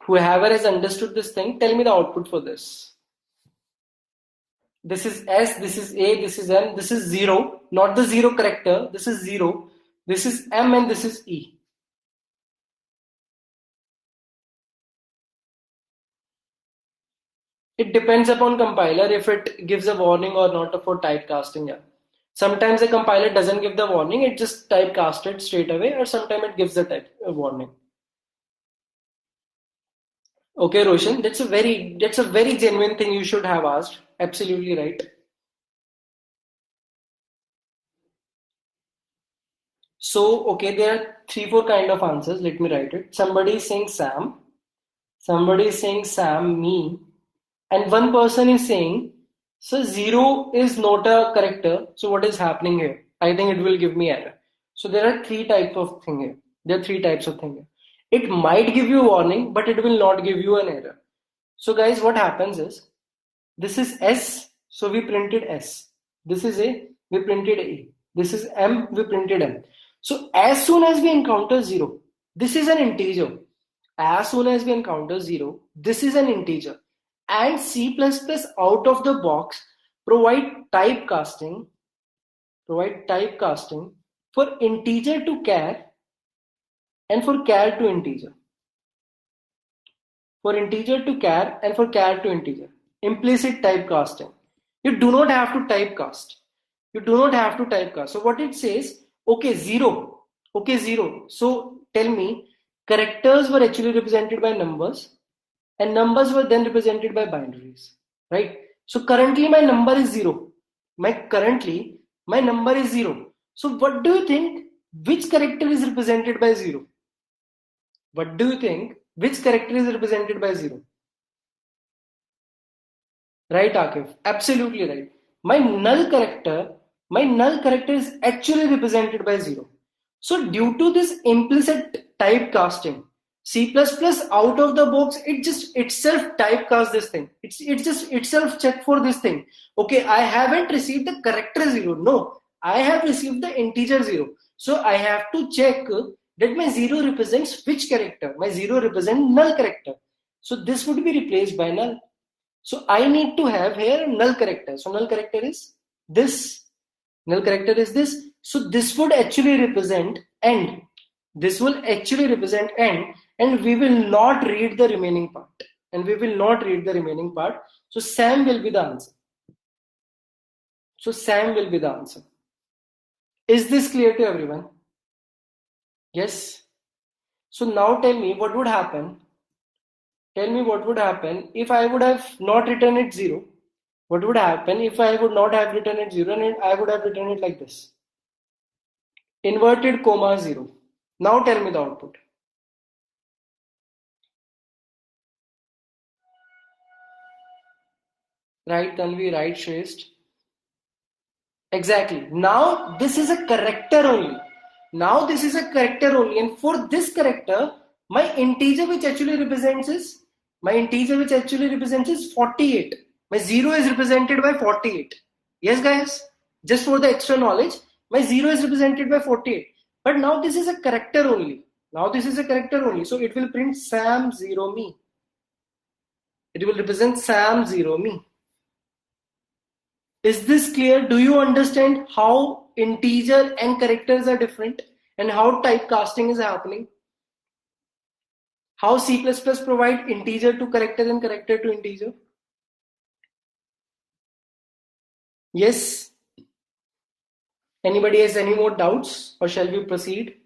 Whoever has understood this thing, tell me the output for this. This is S, this is A, this is N, this is 0, not the 0 character, this is 0, this is M and this is E. It depends upon compiler if it gives a warning or not for typecasting. Yeah. Sometimes the compiler doesn't give the warning, it just typecast it straight away, or sometimes it gives the warning. Okay, Roshan, that's a very genuine thing you should have asked. Absolutely right. So, okay, there are 3-4 kind of answers. Let me write it. Somebody is saying Sam, somebody is saying Sam, me, and one person is saying, so 0 is not a character. So what is happening here? I think it will give me error. So there are 3 types of thing here. There are 3 types of thing here. It might give you a warning, but it will not give you an error. So guys, what happens is, this is S, so we printed S. This is A, we printed A. This is M, we printed M. So as soon as we encounter 0, this is an integer. As soon as we encounter 0, this is an integer. And C++ out of the box provide typecasting for integer to char and for char to integer. For integer to char and for char to integer. Implicit typecasting. You do not have to typecast. You do not have to typecast. So what it says, okay, 0. Okay, 0. So tell me, characters were actually represented by numbers and numbers were then represented by binaries, right? So currently my number is 0. Currently my number is 0. So what do you think? Which character is represented by 0? What do you think? Which character is represented by 0? Right, Akif? Absolutely right. My null character is actually represented by 0. So due to this implicit typecasting, C++ out of the box, it just itself typecast this thing. It just itself check for this thing. Okay, I haven't received the character 0. No, I have received the integer 0. So I have to check that my 0 represents which character. My 0 represents null character. So this would be replaced by null. So I need to have here null character. So null character is this. Null character is this. So this would actually represent end. This will actually represent end, and we will not read the remaining part. So Sam will be the answer. Is this clear to everyone? Yes. So now tell me what would happen. If I would have not written it 0? What would happen if I would not have written it 0 and I would have written it like this? Inverted comma 0. Now tell me the output. Right, Tanvi, right, Shrestha? Exactly. Now this is a character only. And for this character, my integer which actually represents is 48. My 0 is represented by 48. Yes, guys? Just for the extra knowledge, my 0 is represented by 48. But now this is a character only. So it will print Sam 0 me. It will represent Sam 0 me. Is this clear? Do you understand how integer and characters are different and how typecasting is happening? How C++ provide integer to character and character to integer? Yes? Anybody has any more doubts, or shall we proceed?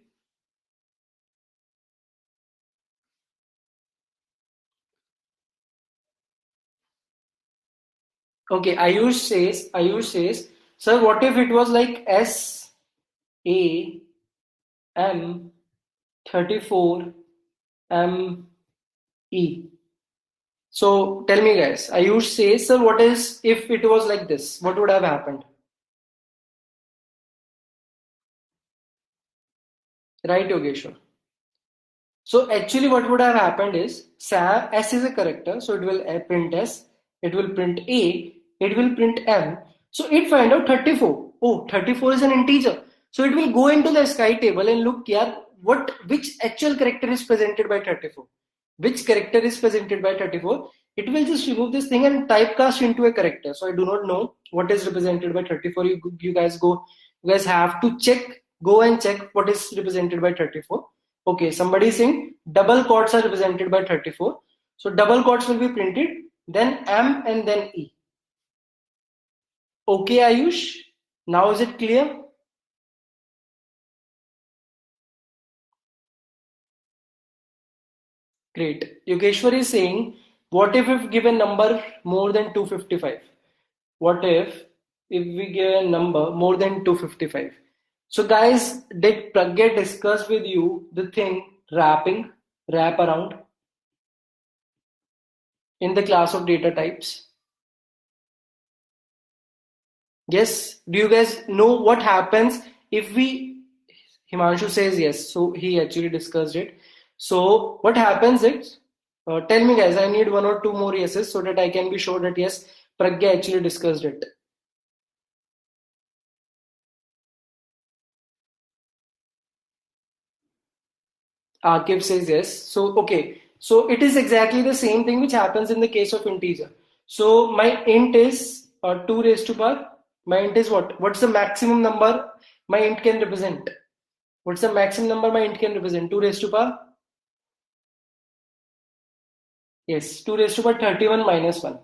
Okay, Ayush says, sir, what if it was like S A M 34 M E? So tell me, guys. Ayush says, sir, what is if it was like this? What would have happened? Right, Yogeshwar? So actually what would have happened is S is a character, so it will print S, it will print A, it will print M. So it find out 34. Oh, 34 is an integer. So it will go into the sky table and look here which actual character is presented by 34. which character is presented by 34, it will just remove this thing and typecast into a character. So I do not know what is represented by 34. You guys have to go and check what is represented by 34. Okay, somebody is saying double quotes are represented by 34. So double quotes will be printed, then M and then E. Okay, Ayush, now is it clear? Great. Yogeshwar is saying, what if given number more than 255? What if we give a number more than 255? So guys, did Pragya discuss with you the thing wrap around in the class of data types? Yes. Do you guys know what happens if we, Himanshu says yes, so he actually discussed it. So what happens is, tell me guys, I need one or two more yeses so that I can be sure that yes, Pragya actually discussed it. Akib says yes. So, okay. So it is exactly the same thing which happens in the case of integer. So my int is 2 raised to power. My int is what? What's the maximum number my int can represent? What's the maximum number my int can represent? 2 raised to power? Yes, 2 raised to power 31 minus 1.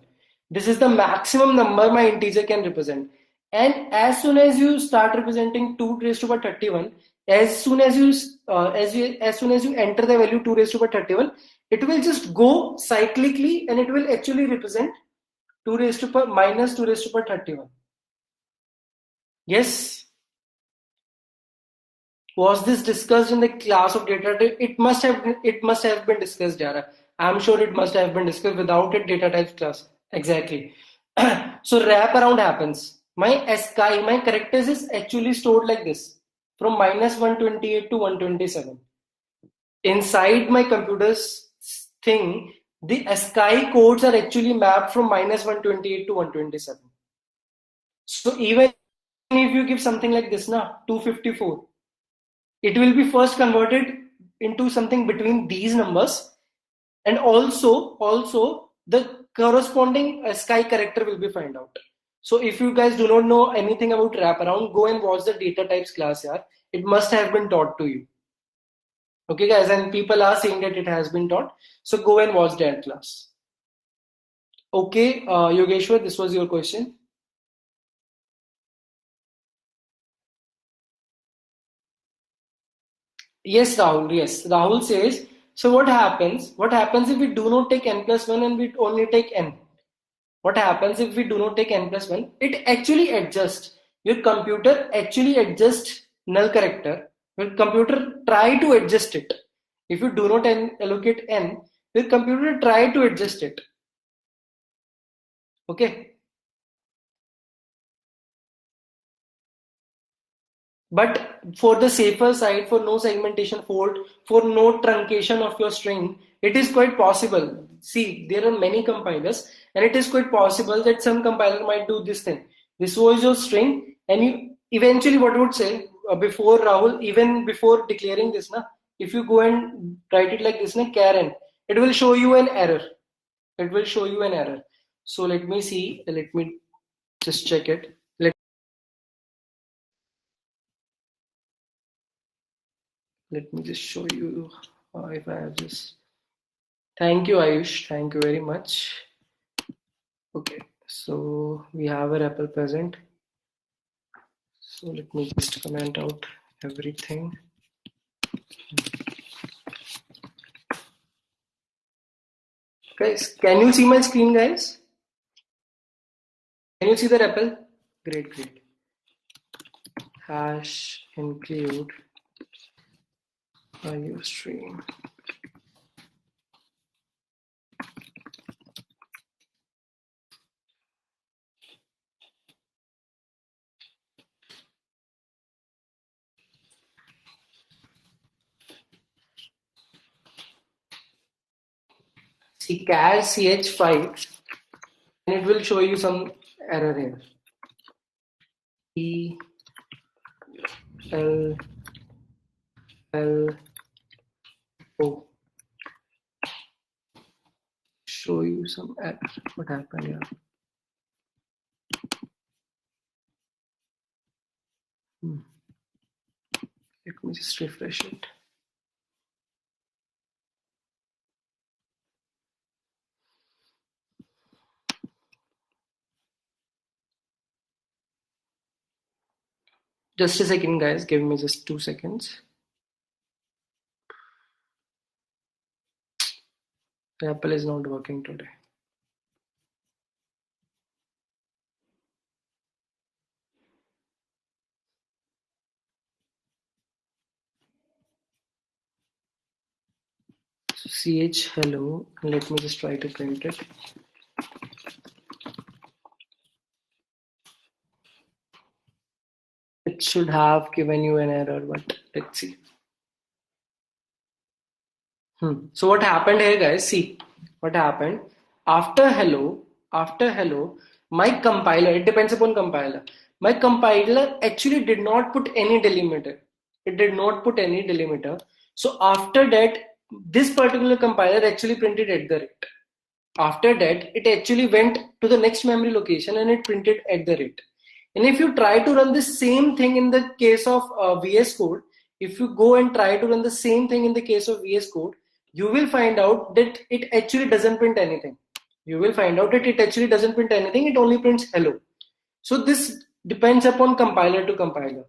This is the maximum number my integer can represent. And as soon as you start representing 2 raised to power 31, as soon as you enter the value 2 raised to power 31, it will just go cyclically and it will actually represent 2 raised to power minus 2 raised to power 31. Yes. Was this discussed in the class of data type? It must have been discussed, Jara. I'm sure it must have been discussed without a data types class. Exactly. So wraparound happens. My characters is actually stored like this from minus 128 to 127. Inside my computer's thing, the ASCII codes are actually mapped from minus 128 to 127. So even if you give something like this, 254, it will be first converted into something between these numbers, and also the corresponding ASCII character will be found out. So if you guys do not know anything about wraparound, go and watch the data types class. Yeah, it must have been taught to you. Okay, guys, and people are saying that it has been taught. So go and watch that class. Okay, Yogeshwar, this was your question. Yes, Rahul. Yes, Rahul says. So what happens? What happens if we do not take n plus 1 and we only take n? What happens if we do not take n plus 1? It actually adjusts. Your computer actually adjusts null character. Your computer try to adjust it. If you do not allocate n, your computer try to adjust it. Okay. But for the safer side, for no segmentation fault, for no truncation of your string, it is quite possible. See, there are many compilers, and it is quite possible that some compiler might do this thing. This was your string, and you eventually what would say before Rahul, even before declaring this, if you go and write it like this, Karen, it will show you an error. It will show you an error. So let me see. Let me just check it. Let me just show you if I have this. Thank you, Ayush. Thank you very much. Okay, so we have a REPL present. So let me just comment out everything. Guys, can you see my screen, guys? Can you see the REPL? Great, great. Hash include IOStream. See char ch5, and it will show you some error here. E L L O. show you some error. What happened here? Let me just refresh it. Just a second, guys. Give me just 2 seconds. Apple is not working today. So ch hello. Let me just try to print it. It should have given you an error, but let's see. So what happened here, guys? See what happened after hello, my compiler, it depends upon compiler. My compiler actually did not put any delimiter. It did not put any delimiter. So after that, this particular compiler actually printed at the rate. After that, it actually went to the next memory location and it printed at the rate. And if you try to run the same thing in the case of VS Code, if you go and try to run the same thing in the case of VS Code, you will find out that it actually doesn't print anything. You will find out that it actually doesn't print anything. It only prints hello. So this depends upon compiler to compiler.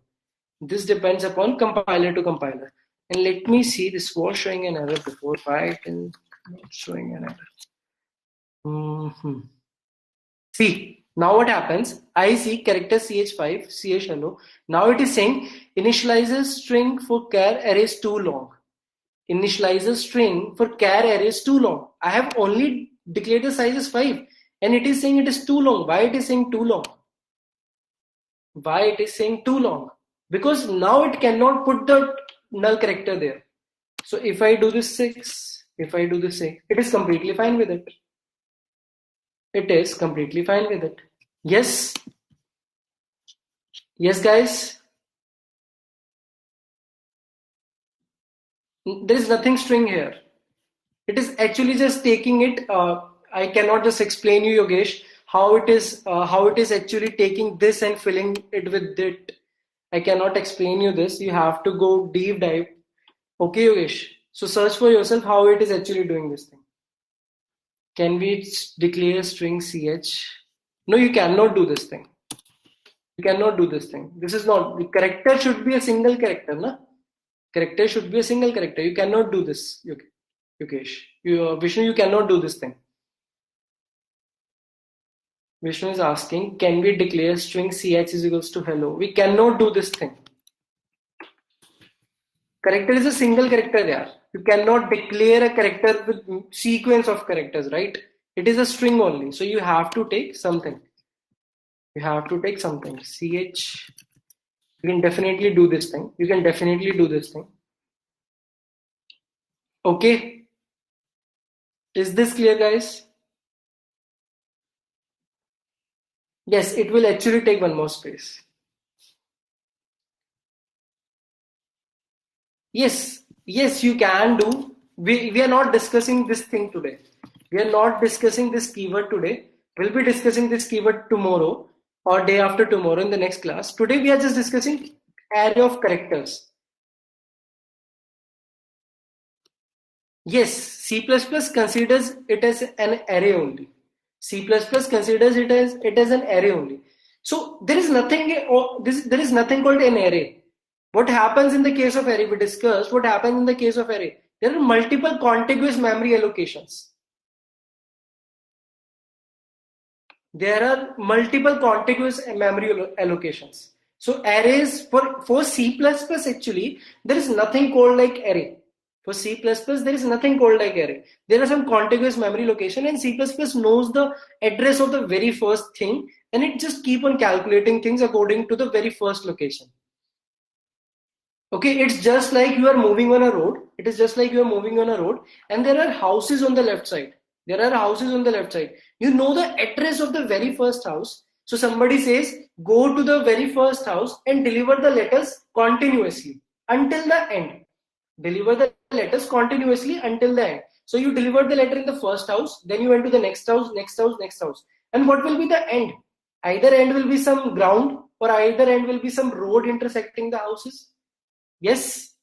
This depends upon compiler to compiler. And let me see, this was showing an error before. Why it is not showing an error? See, now what happens? I see character ch5, ch hello. Now it is saying initializes string for char arrays too long. Initializes string for char arrays too long. I have only declared the size as 5 and it is saying it is too long. Why it is saying too long? Why it is saying too long? Because now it cannot put the null character there. So if I do this 6, it is completely fine with it. It is completely fine with it. Yes. Yes, guys. There is nothing string here. It is actually just taking it. I cannot just explain you, Yogesh, how it is actually taking this and filling it with it. I cannot explain you this. You have to go deep dive. Okay, Yogesh. So search for yourself how it is actually doing this thing. Can we declare string ch? No, you cannot do this thing. You cannot do this thing. This is not, the character should be a single character, na? Character should be a single character. You cannot do this, Yogesh. Vishnu, you cannot do this thing. Vishnu is asking, can we declare string ch is equals to hello? We cannot do this thing. Character is a single character there. You cannot declare a character with sequence of characters, right? It is a string only. So you have to take something. You have to take something. Ch. You can definitely do this thing. You can definitely do this thing. Okay. Is this clear, guys? Yes, it will actually take one more space. Yes, you can do. We are not discussing this thing today. We are not discussing this keyword today. We'll be discussing this keyword tomorrow or day after tomorrow in the next class. Today we are just discussing array of characters. Yes, C++ considers it as an array only. C++ considers it as an array only. So there is nothing called an array. What happens in the case of array? We discussed what happens in the case of array. There are multiple contiguous memory allocations. There are multiple contiguous memory allocations. So arrays for C++ actually, there is nothing called like array. For C++, there is nothing called like array. There are some contiguous memory location and C++ knows the address of the very first thing and it just keep on calculating things according to the very first location. Okay, it's just like you are moving on a road. It is just like you are moving on a road and there are houses on the left side. There are houses on the left side. You know the address of the very first house. So somebody says, go to the very first house and deliver the letters continuously until the end. Deliver the letters continuously until the end. So you delivered the letter in the first house, then you went to the next house, next house, next house. And what will be the end? Either end will be some ground or either end will be some road intersecting the houses. Yes?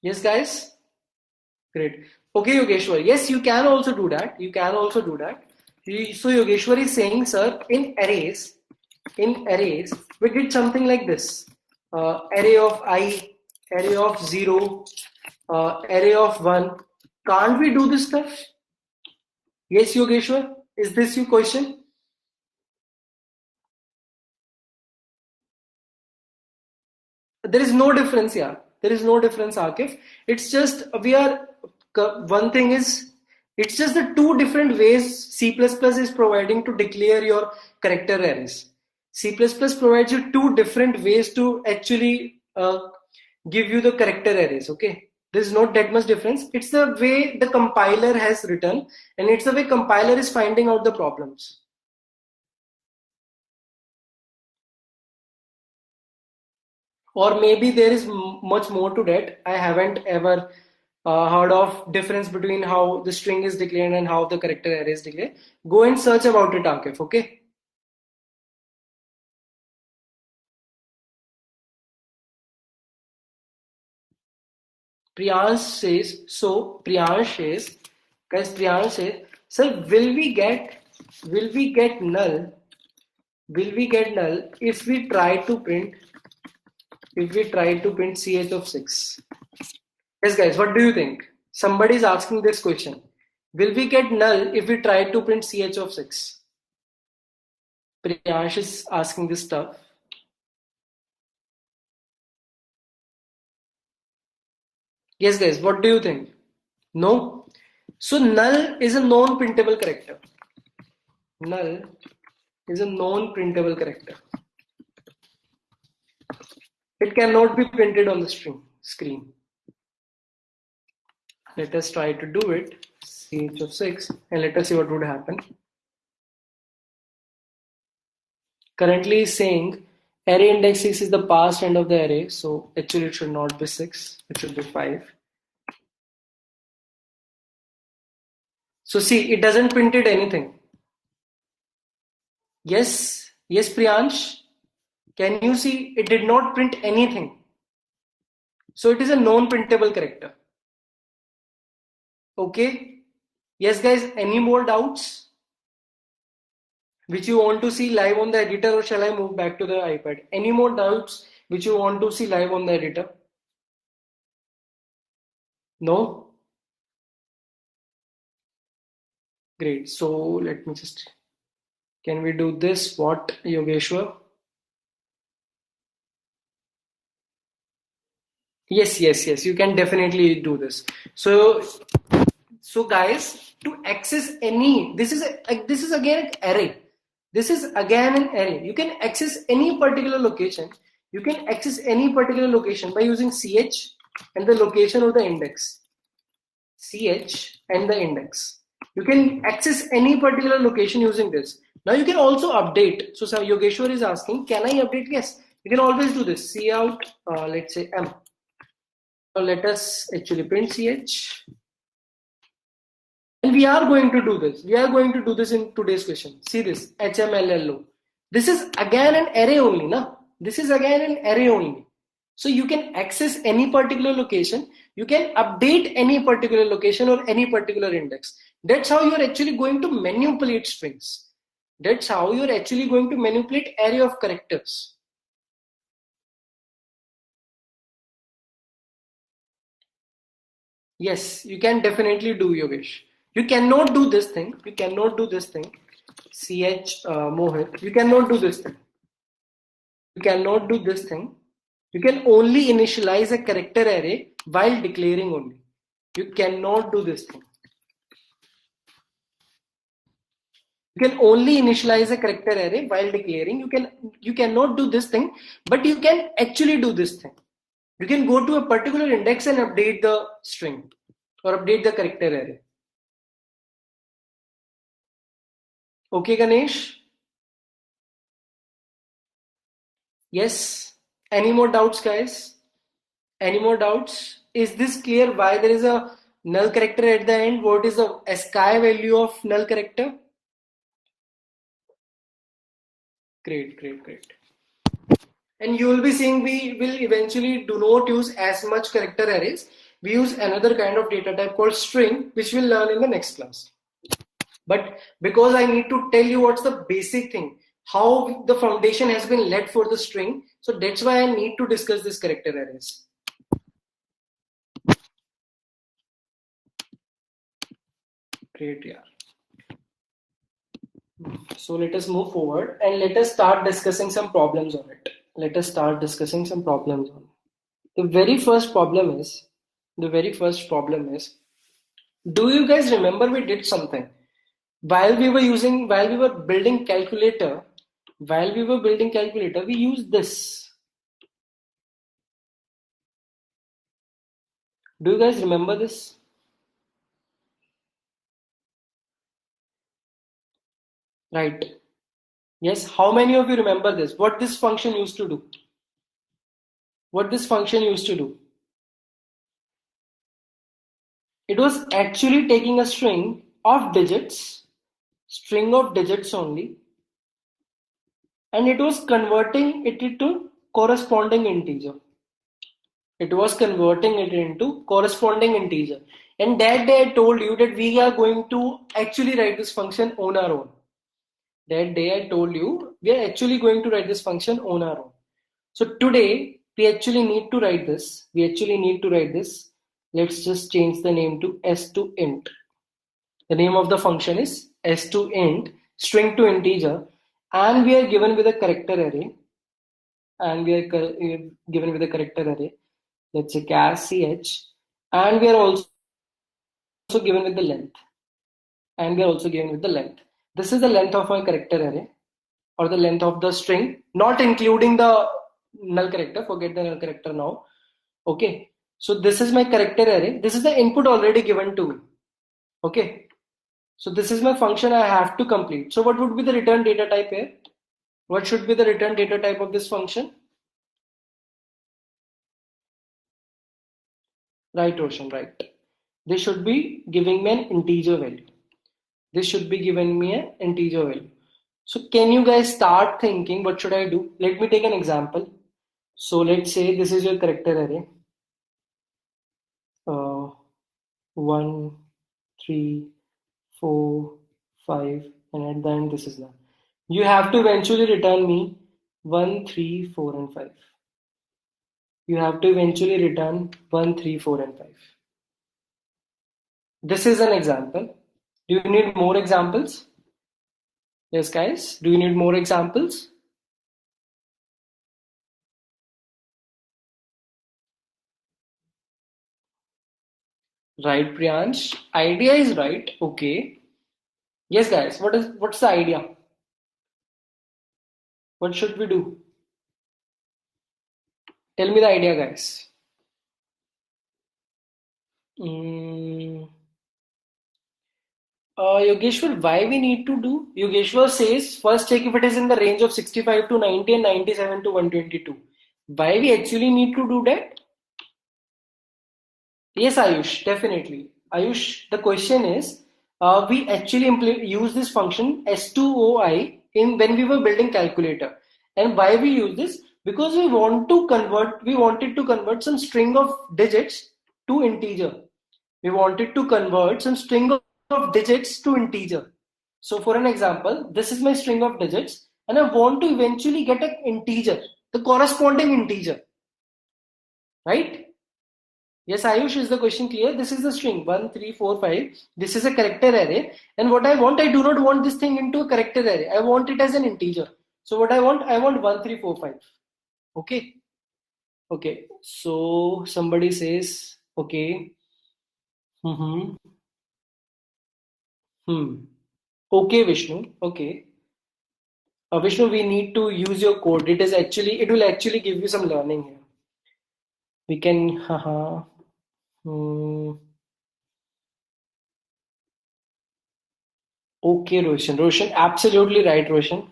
Yes, guys? Great. Okay, Yogeshwar. Yes, you can also do that. You can also do that. So Yogeshwar is saying, sir, in arrays, we did something like this. Array of I, array of 0, array of 1. Can't we do this stuff? Yes, Yogeshwar. Is this your question? There is no difference here. There is no difference, Akif. It's just one thing is, it's just the two different ways C++ is providing to declare your character arrays. C++ provides you two different ways to actually give you the character arrays. Okay, there's not that much difference. It's the way the compiler has written, and it's the way compiler is finding out the problems. Or maybe there is much more to that. I haven't ever heard of difference between how the string is declared and how the character array is declared. Go and search about it, Akif. Okay. Priyansh says, so Priyansh says, guys, Priyansh says, sir, will we get null? Will we get null if we try to print ch of 6? Yes, guys, what do you think? Somebody is asking this question. Will we get null if we try to print ch of 6? Priyansh is asking this stuff. Yes, guys, what do you think? No? So null is a non-printable character. Null is a non-printable character. It cannot be printed on the screen. Let us try to do it. Ch of 6, and let us see what would happen. Currently is saying array index 6 is the past end of the array, so actually it should not be 6, it should be 5. So see, it doesn't printed anything. Yes, yes, Priyansh. Can you see it did not print anything? So it is a non-printable character. Okay. Yes, guys, any more doubts which you want to see live on the editor, or shall I move back to the iPad? Any more doubts which you want to see live on the editor? No? Great. So let me just, can we do this? What, Yogeshwar? Yes, yes, yes. You can definitely do this. So guys, to access any, this is again an array. This is again an array. You can access any particular location. You can access any particular location by using ch and the location of the index. Ch and the index. You can access any particular location using this. Now you can also update. So Yogeshwar is asking, can I update? Yes, you can always do this. Cout, let's say m. Now let us actually print ch. And we are going to do this. We are going to do this in today's question. See this, HMLLO. This is again an array only, na? This is again an array only. So you can access any particular location. You can update any particular location or any particular index. That's how you're actually going to manipulate strings. That's how you're actually going to manipulate array of characters. Yes, you can definitely do, Yogesh. You cannot do this thing. You cannot do this thing. Mohit. You cannot do this thing. You cannot do this thing. You can only initialize a character array while declaring only. You cannot do this thing. You can only initialize a character array while declaring. You cannot do this thing, but you can actually do this thing. You can go to a particular index and update the string or update the character array. Okay, Ganesh? Yes. Any more doubts, guys? Any more doubts? Is this clear why there is a null character at the end? What is the ASCII value of null character? Great, great, great. And you will be seeing we will eventually do not use as much character arrays. We use another kind of data type called string, which we'll learn in the next class. But because I need to tell you what's the basic thing, how the foundation has been laid for the string, so that's why I need to discuss this character arrays. Great, yeah. So let us move forward and let us start discussing some problems on it. Let us start discussing some problems on it. The very first problem is, do you guys remember we did something? While we were building calculator, we used this. Do you guys remember this? Right. Yes. How many of you remember this? What this function used to do? What this function used to do? It was actually taking a string of digits only, and it was converting it into corresponding integer. It was converting it into corresponding integer. And that day I told you that we are going to actually write this function on our own. That day I told you we are actually going to write this function on our own. So today we actually need to write this. Let's just change the name to s2int. The name of the function is s2int, string to integer, and we are given with a character array. Let's say char ch, and we are also given with the length. This is the length of my character array, or the length of the string, not including the null character. Forget the null character now. Okay. So this is my character array. This is the input already given to me. Okay. So this is my function I have to complete. So what would be the return data type here? What should be the return data type of this function? Right, Roshan, right. This should be giving me an integer value. So can you guys start thinking, what should I do? Let me take an example. So let's say this is your character array. 1, 3, 4, 5, and at the end this is done. You have to eventually return me 1, 3, 4, and 5. You have to eventually return 1, 3, 4, and 5. This is an example. Do you need more examples? Yes, guys. Do you need more examples? Right, Priyansh. Idea is right. Okay. Yes, guys. What's the idea? What should we do? Tell me the idea, guys. Mm, Yogeshwar, why we need to do? Yogeshwar says first check if it is in the range of 65 to 90 and 97 to 122. Why we actually need to do that? Yes, Ayush, definitely. Ayush, the question is, we actually use this function S2OI in when we were building calculator. And why we use this? Because we wanted to convert some string of digits to integer. We wanted to convert some string of digits to integer. So for an example, this is my string of digits, and I want to eventually get an integer, the corresponding integer, right? Yes, Ayush, is the question clear? This is the string 1, 3, 4, 5. This is a character array. And what I do not want this thing into a character array. I want it as an integer. So what I want 1, 3, 4, 5. Okay. Okay. So somebody says, okay. Mm-hmm. Okay, Vishnu. Okay. Vishnu, we need to use your code. It will actually give you some learning here. We can, haha. Okay, Roshan. Roshan, absolutely right, Roshan.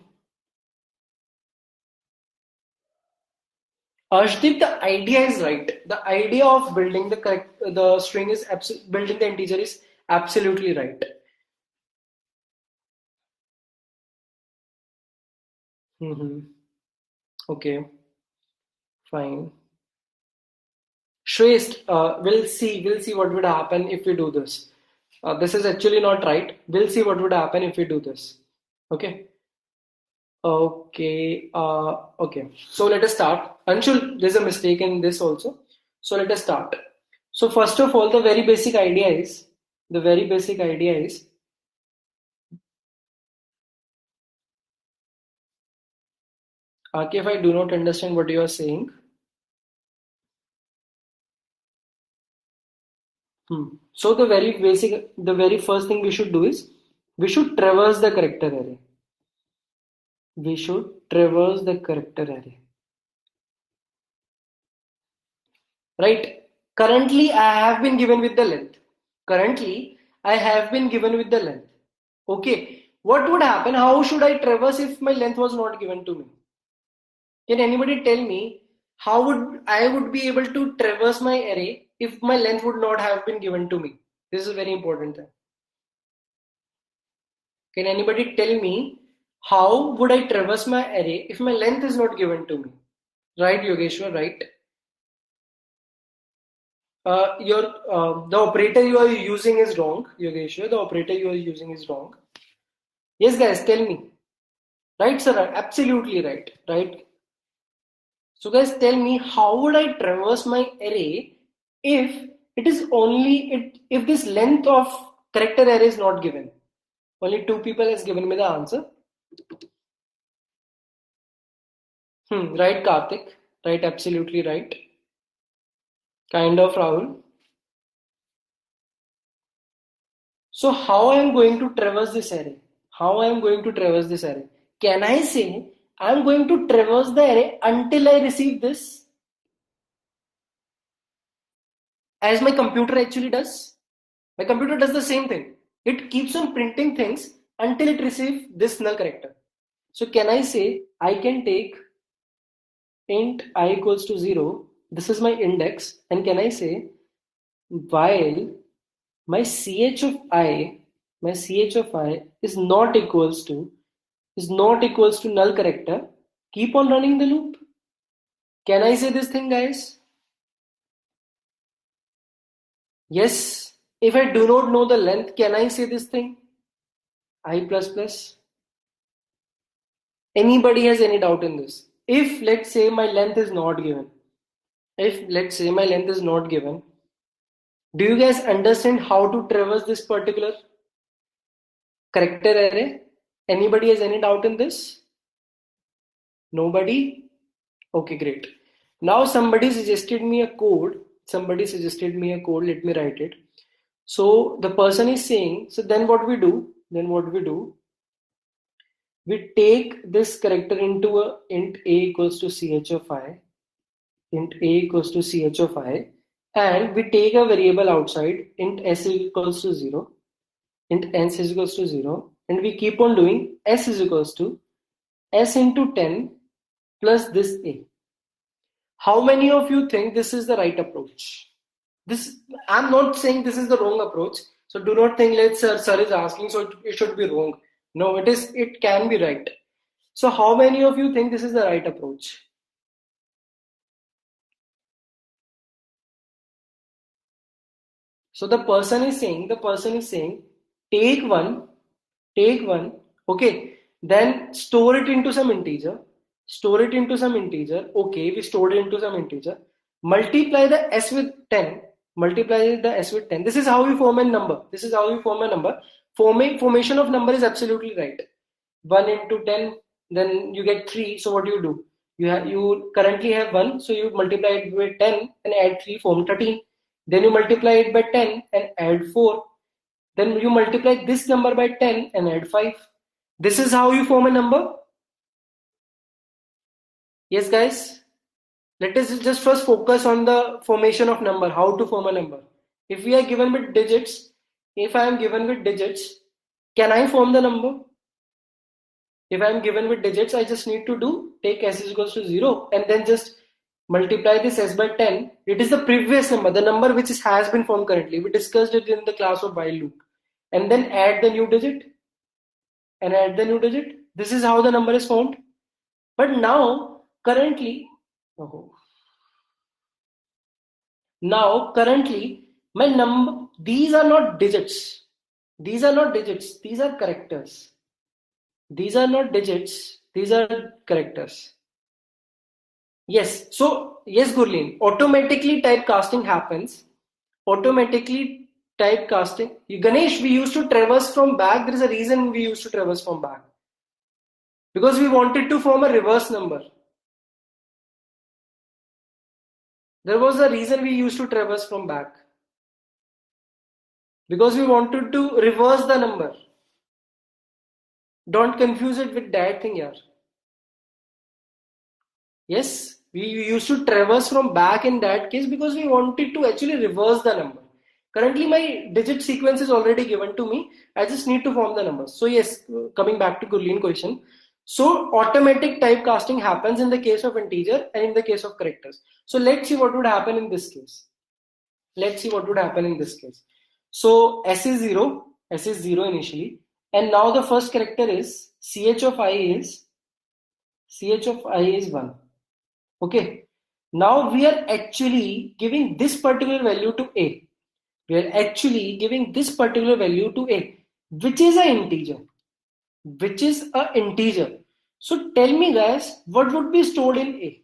Arshdeep, the idea is right. The idea of building the string is building the integer is absolutely right. Hmm. Okay, fine. Shreyas, we'll see what would happen if we do this. This is actually not right. We'll see what would happen if we do this. Okay. Okay. Okay. So let us start. Anshul, there's a mistake in this also. So let us start. So first of all, the very basic idea is, if I do not understand what you are saying. So the very first thing we should do is we should traverse the character array. We should traverse the character array. Right? Currently, I have been given with the length. Currently, I have been given with the length. Okay. What would happen? How should I traverse if my length was not given to me? Can anybody tell me how would I would be able to traverse my array if my length would not have been given to me? This is a very important thing. Can anybody tell me how would I traverse my array if my length is not given to me? Right, Yogeshwar, right? Your the operator you are using is wrong, Yogeshwar. The operator you are using is wrong. Yes, guys, tell me. Right, sir? Absolutely right. Right. So, guys, tell me how would I traverse my array if it is only if this length of character array is not given? Only two people has given me the answer. Right, Karthik. Right, absolutely right. Kind of, Rahul. So how I am going to traverse this array? How I am going to traverse this array? Can I say I am going to traverse the array until I receive this, as my computer actually does? My computer does the same thing. It keeps on printing things until it receives this null character. So can I say I can take int I equals to 0, this is my index, and can I say while my ch of I, my ch of I is not equals to null character, keep on running the loop. Can I say this thing, guys? Yes. If I do not know the length, can I say this thing? I plus plus. Anybody has any doubt in this? If let's say my length is not given, if let's say my length is not given, do you guys understand how to traverse this particular character array? Anybody has any doubt in this? Nobody? Okay, great. Now somebody suggested me a code. Somebody suggested me a code. Let me write it. So the person is saying, so then what we do? Then what we do? We take this character into a int a equals to ch of I, int a equals to ch of I, and we take a variable outside, int s equals to 0, int s is equals to 0, and we keep on doing s is equals to s into 10 plus this a. How many of you think this is the right approach? This I'm not saying this is the wrong approach. So do not think let's sir is asking so it should be wrong. No, it can be right. So how many of you think this is the right approach? So the person is saying, take one, okay, then store it into some integer, okay, we stored it into some integer, multiply the s with 10, This is how we form a number. Formation of number is absolutely right. 1 into 10, then you get 3. So what do? You currently have 1, so you multiply it with 10 and add 3, form 13. Then you multiply it by 10 and add 4. Then you multiply this number by 10 and add 5. This is how you form a number. Yes, guys. Let us just first focus on the formation of number, how to form a number. If we are given with digits, if I am given with digits, can I form the number? If I am given with digits, I just need to do take s is equals to 0 and then just multiply this s by 10, it is the previous number, the number which has been formed currently. We discussed it in the class of while loop. And then add the new digit. This is how the number is formed. But now, currently, my number, these are not digits. These are characters. These are not digits, these are characters. Yes, so yes, Gurleen, automatically typecasting happens. Automatically typecasting. Ganesh, we used to traverse from back. There is a reason we used to traverse from back. Because we wanted to form a reverse number. There was a reason we used to traverse from back. Because we wanted to reverse the number. Don't confuse it with that thing here. Yes, we used to traverse from back in that case because we wanted to actually reverse the number. Currently, my digit sequence is already given to me. I just need to form the numbers. So yes, coming back to Gurleen question. So automatic typecasting happens in the case of integer and in the case of characters. So let's see what would happen in this case. So S is 0 initially. And now the first character is ch of I is 1. Okay. Now we are actually giving this particular value to A. Which is an integer. So tell me guys, what would be stored in A?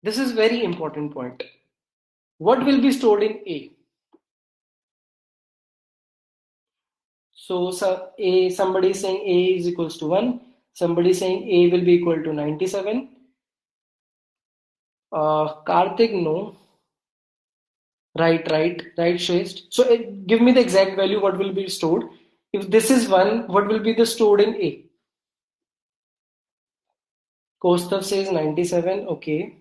This is very important point. What will be stored in A? So somebody is saying A is equals to 1. Somebody is saying A will be equal to 97. Karthik, no. Right, Shrestha. So give me the exact value, what will be stored. If this is 1, what will be the stored in A? Kostav says 97, okay.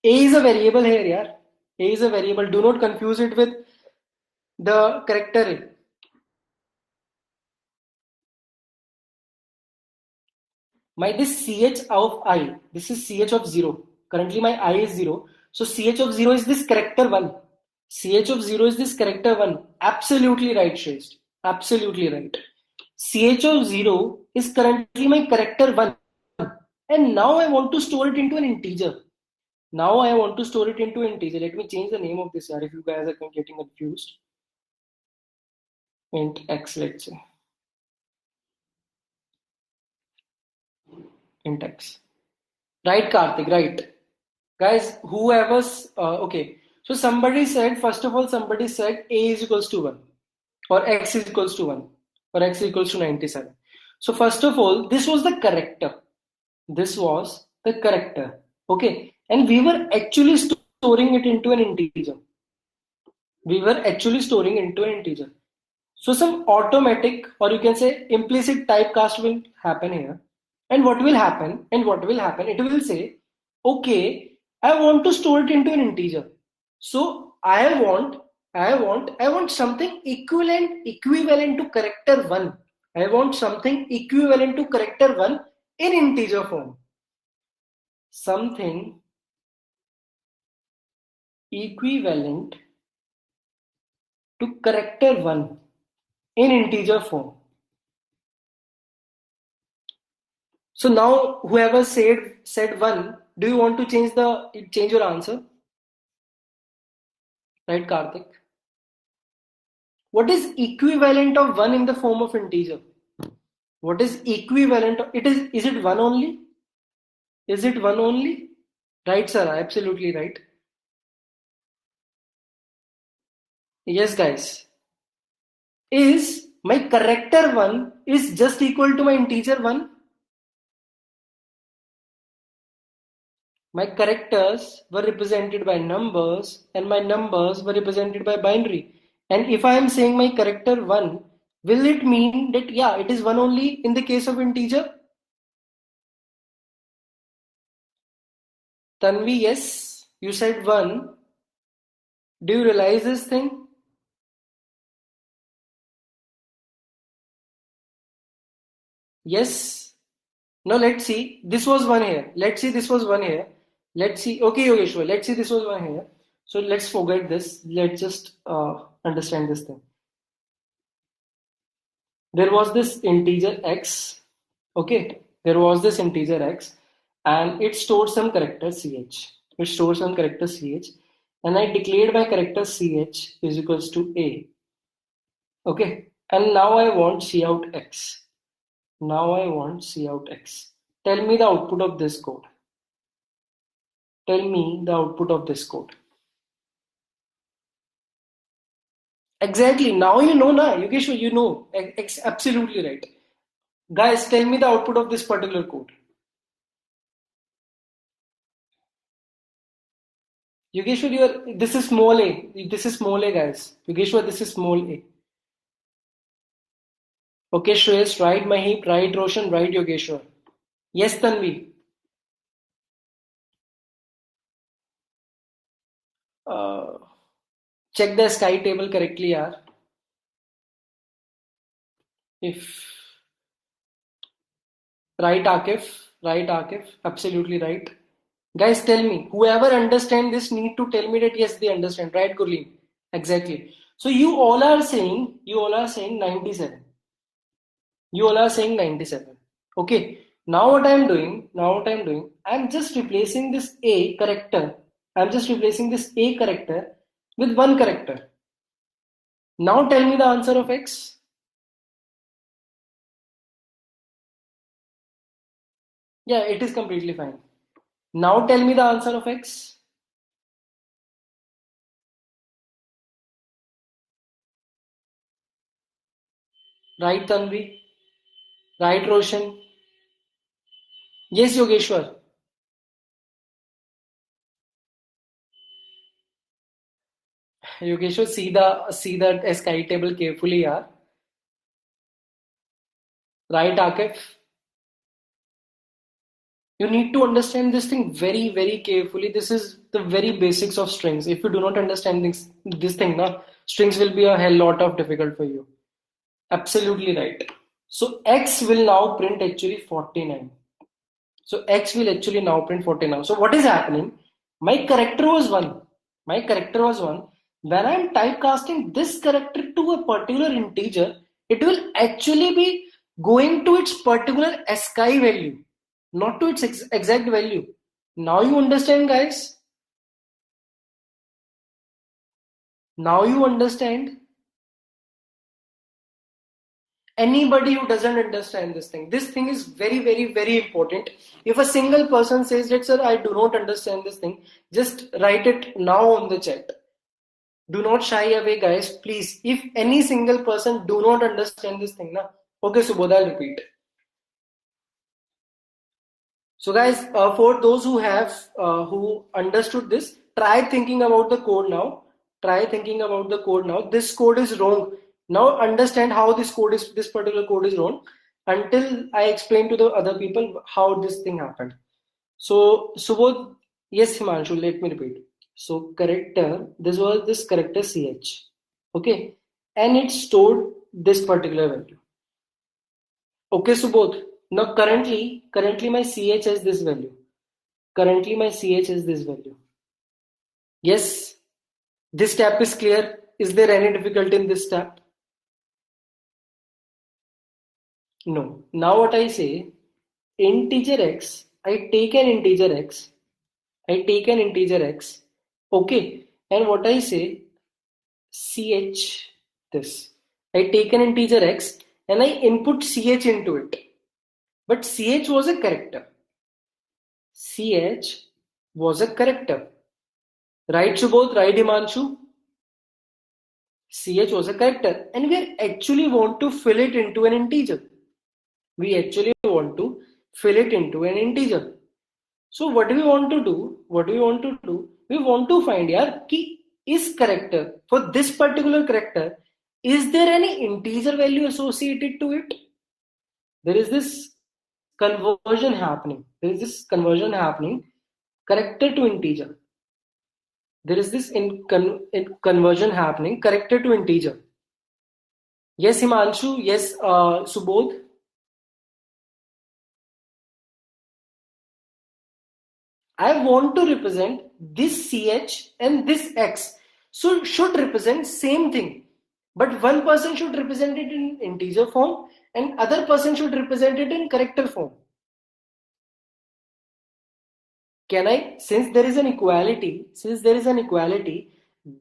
A is a variable here, yaar. A is a variable. Do not confuse it with the character A. This ch of I, this is ch of 0. Currently my I is 0. So ch of 0 is this character 1. Ch of 0 is this character 1. Absolutely right, Shrestha. Absolutely right. Ch of 0 is currently my character 1. And now I want to store it into an integer. Let me change the name of this if you guys are getting confused. Int x, let's say. Int x. Right, Karthik, right. Guys, whoever's, okay. So first of all, somebody said A is equals to 1. Or x is equals to 1. Or x is equals to 97. So first of all, this was the character. Okay. And we were actually storing it into an integer. So some automatic, or you can say implicit typecast will happen here. And what will happen? It will say, okay, I want to store it into an integer. So I want something equivalent to character 1. I want something equivalent to character 1 in integer form. Something equivalent to character 1 in integer form. So now whoever said 1, do you want to change your answer? Right, Karthik? What is equivalent of 1 in the form of integer? What is equivalent of, is it 1 only? Right, sir, absolutely right. Yes, guys. Is my character 1 is just equal to my integer 1? My characters were represented by numbers and my numbers were represented by binary. And if I am saying my character 1, will it mean that, yeah, it is 1 only in the case of integer? Tanvi, yes, you said 1. Do you realize this thing? Yes, Now let's see. This was one here. Let's see. This was one here. Let's see. Okay, Yogeshwar. Let's see. This was one here. So let's forget this. Let's just understand this thing. There was this integer x. Okay, there was this integer x, and it stored some character ch. It stored some character ch, and I declared my character ch is equals to a. Okay, and now I want cout x. Now I want cout x. Tell me the output of this code. Tell me the output of this code. Exactly. Now you know, na Yogeshwar, you know. Absolutely right. Guys, tell me the output of this particular code. Yogeshwar, this is small a. This is small a, guys. Yogeshwar, this is small a. Okay, Shreyas, right Mahip, right Roshan, right Yogeshwar. Yes, Tanvi. Uh, check the sky table correctly, yaar. If right, Akif, absolutely right. Guys, tell me, whoever understand this need to tell me that yes, they understand, right, Gurleen? Exactly. So you all are saying 97. You all are saying 97. Okay. I'm just replacing this A character. I'm just replacing this A character with one character. Now tell me the answer of X. Yeah, it is completely fine. Now tell me the answer of X. Right, Tanvi? Right, Roshan? Yes, Yogeshwar. Yogeshwar, see the sky table carefully, yeah. Right, Akif? You need to understand this thing very, very carefully. This is the very basics of strings. If you do not understand this thing, now strings will be a hell lot of difficult for you. Absolutely right. So X will now print actually 49. So X will actually now print 49. So what is happening? My character was 1. My character was 1. When I'm typecasting this character to a particular integer, it will actually be going to its particular ASCII value, not to its exact value. Now you understand, guys? Now you understand? Anybody who doesn't understand this thing is very, very, very important. If a single person says that, sir, I do not understand this thing, just write it now on the chat. Do not shy away, guys, please. If any single person do not understand this thing, na, okay, Subodh, I'll repeat. So guys, for those who understood this, try thinking about the code now. Try thinking about the code now. This code is wrong. Now understand how this particular code is wrong until I explain to the other people how this thing happened. So Subodh, yes, Himanshu, let me repeat. So character, this was this character ch, okay, and it stored this particular value. Okay, Subodh. Now currently my ch is this value. Currently my ch is this value. Yes, this step is clear. Is there any difficulty in this step? No. Now what I say, integer x, I take an integer x, I take an integer x, okay, and what I say, ch this. I take an integer x and I input ch into it. But ch was a character. Ch was a character. Right, Subodh? Right, Himanshu? Ch was a character, and we actually want to fill it into an integer. We actually want to fill it into an integer. So what do we want to do? What do we want to do? We want to find yaar ki is character, for this particular character, is there any integer value associated to it? There is this conversion happening. There is this conversion happening, character to integer. There is this conversion happening, character to integer. Yes, Himanshu. Yes, Subodh. I want to represent this ch and this x. So should represent same thing. But one person should represent it in integer form and other person should represent it in character form. Can I, since there is an equality,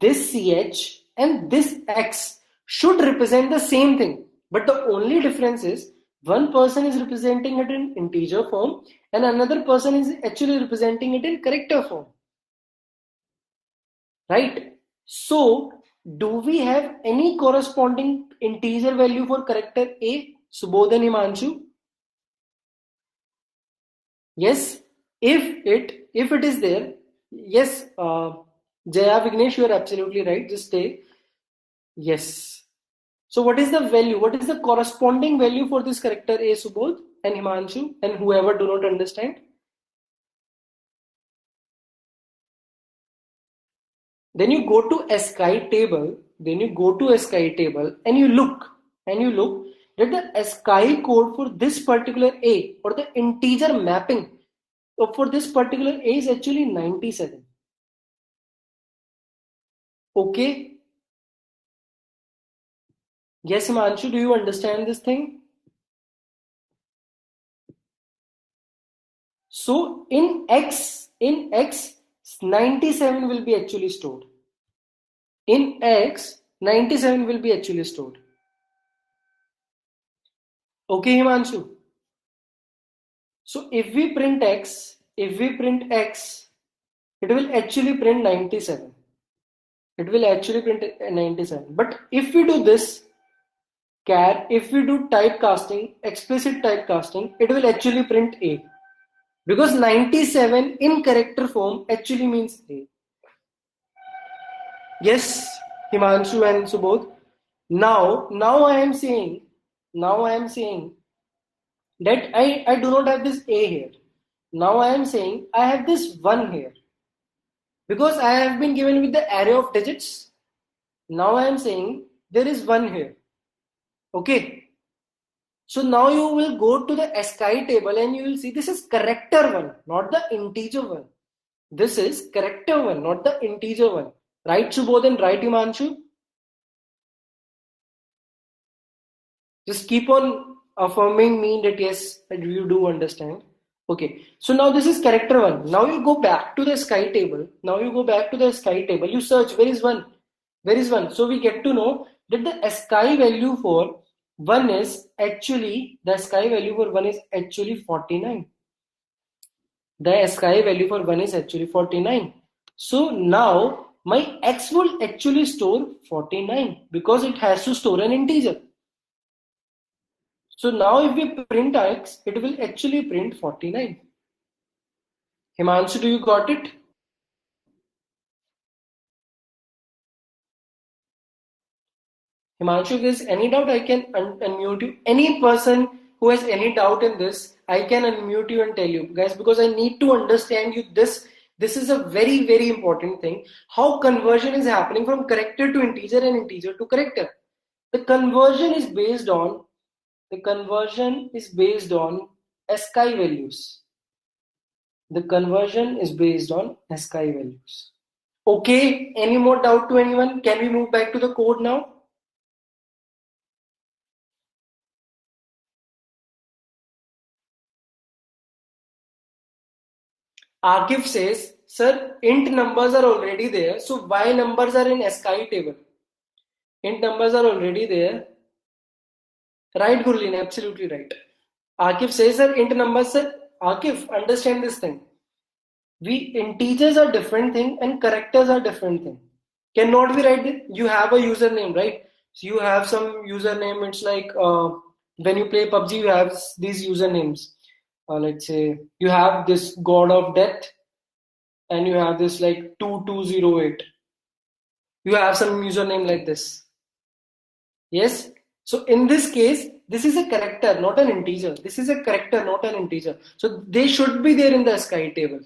this ch and this x should represent the same thing. But the only difference is one person is representing it in integer form and another person is actually representing it in character form. Right? So, do we have any corresponding integer value for character A? Subodh and Himanshu? Yes. If it is there, yes. Jaya Vignesh, you are absolutely right. Just stay. Yes. So, what is the value? What is the corresponding value for this character A, Subodh and Himanshu, and whoever do not understand? Then you go to ASCII table, and you look that the ASCII code for this particular A or the integer mapping for this particular A is actually 97. Okay? Yes, Himanshu, do you understand this thing? So in X 97 will be actually stored. In X 97 will be actually stored. Okay, Himanshu. So if we print X, it will actually print 97. It will actually print 97. But if we do this, if we do typecasting, explicit typecasting, it will actually print A. Because 97 in character form actually means A. Yes, Himanshu and Subodh. Now I am saying that I do not have this A here. Now I am saying I have this 1 here. Because I have been given with the array of digits. Now I am saying there is 1 here. Okay. So now you will go to the ASCII table and you will see this is character 1, not the integer 1. This is character 1, not the integer 1. Right, Subodh, and right, Himanshu? Just keep on affirming me that yes, you do understand. Okay, so now this is character 1. Now you go back to the ASCII table. You search where is 1? Where is 1? So we get to know that the ASCII value for 1 is actually 49. The ASCII value for 1 is actually 49. So now my X will actually store 49 because it has to store an integer. So now if we print X, it will actually print 49. Himanshu, do you got it? Himanshu, if there's any doubt, I can unmute you. Any person who has any doubt in this, I can unmute you and tell you, guys, because I need to understand you this. This is a very, very important thing. How conversion is happening from character to integer and integer to character. The conversion is based on ASCII values. The conversion is based on ASCII values. Okay, any more doubt to anyone? Can we move back to the code now? Akif says, sir, int numbers are already there. So why numbers are in ASCII table? Int numbers are already there. Right, Gurleen, absolutely right. Akif says, sir, int numbers, sir. Akif, understand this thing. Integers are different thing and characters are different thing. Cannot be right. You have a username, right? So you have some username. It's like when you play PUBG, you have these usernames. Let's say you have this God of Death, and you have this like 2208. You have some username like this. Yes. So in this case, this is a character, not an integer. This is a character, not an integer. So they should be there in the ASCII table.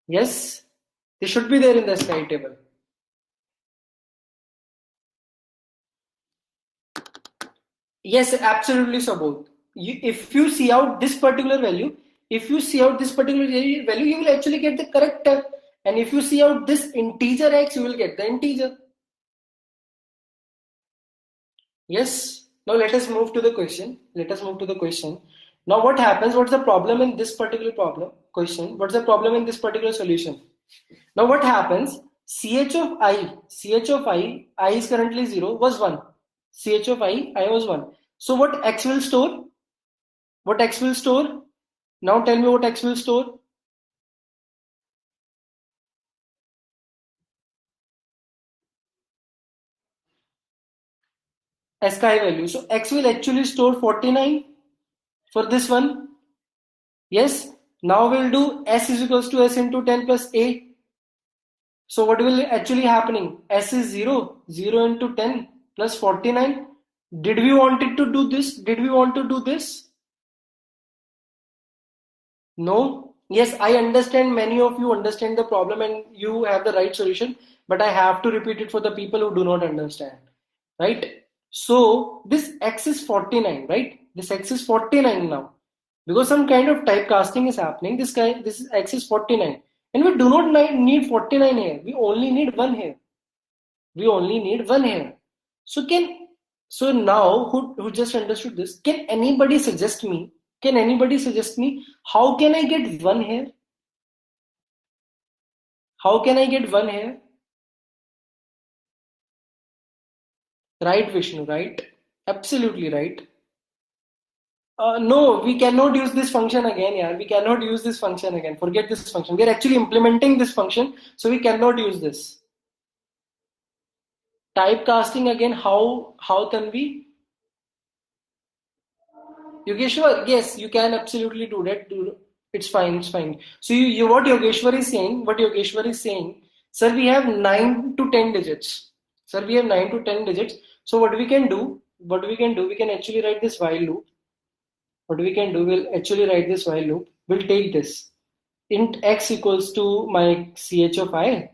Yes, they should be there in the ASCII table. Yes, absolutely, Subodh. if you see out this particular value, if you see out this particular value, you will actually get the correct term. And if you see out this integer x, you will get the integer. Yes. Now let us move to the question. Let us move to the question. Now what happens? What's the problem in this particular question? What's the problem in this particular solution? Now what happens? Ch of I is currently 0, was 1. Ch of I was 1. So what x will store? What x will store? Now tell me what x will store. Sky value. So x will actually store 49 for this one. Yes. Now we'll do s is equals to s into 10 plus a. So what will actually happening? S is 0. 0 into 10 plus 49. Did we want it to do this? Did we want to do this? No. Yes, I understand many of you understand the problem and you have the right solution, but I have to repeat it for the people who do not understand. Right? So this x is 49, right? This x is 49 now. Because some kind of typecasting is happening. This x is 49. And we do not need 49 here. We only need 1 here. We only need 1 here. So now who just understood this? Can anybody suggest me? Can anybody suggest me how can I get 1 here? How can I get 1 here? Right, Vishnu, right? Absolutely right. No, we cannot use this function again, yeah. We cannot use this function again. Forget this function. We are actually implementing this function, so we cannot use this. Typecasting again, how can we? Yogeshwar, yes, you can absolutely do that. It's fine, it's fine. So what Yogeshwar is saying, sir, we have 9 to 10 digits. Sir, we have 9 to 10 digits. So what we can do, we can actually write this while loop. What we can do, we'll actually write this while loop. We'll take this int x equals to my ch of I,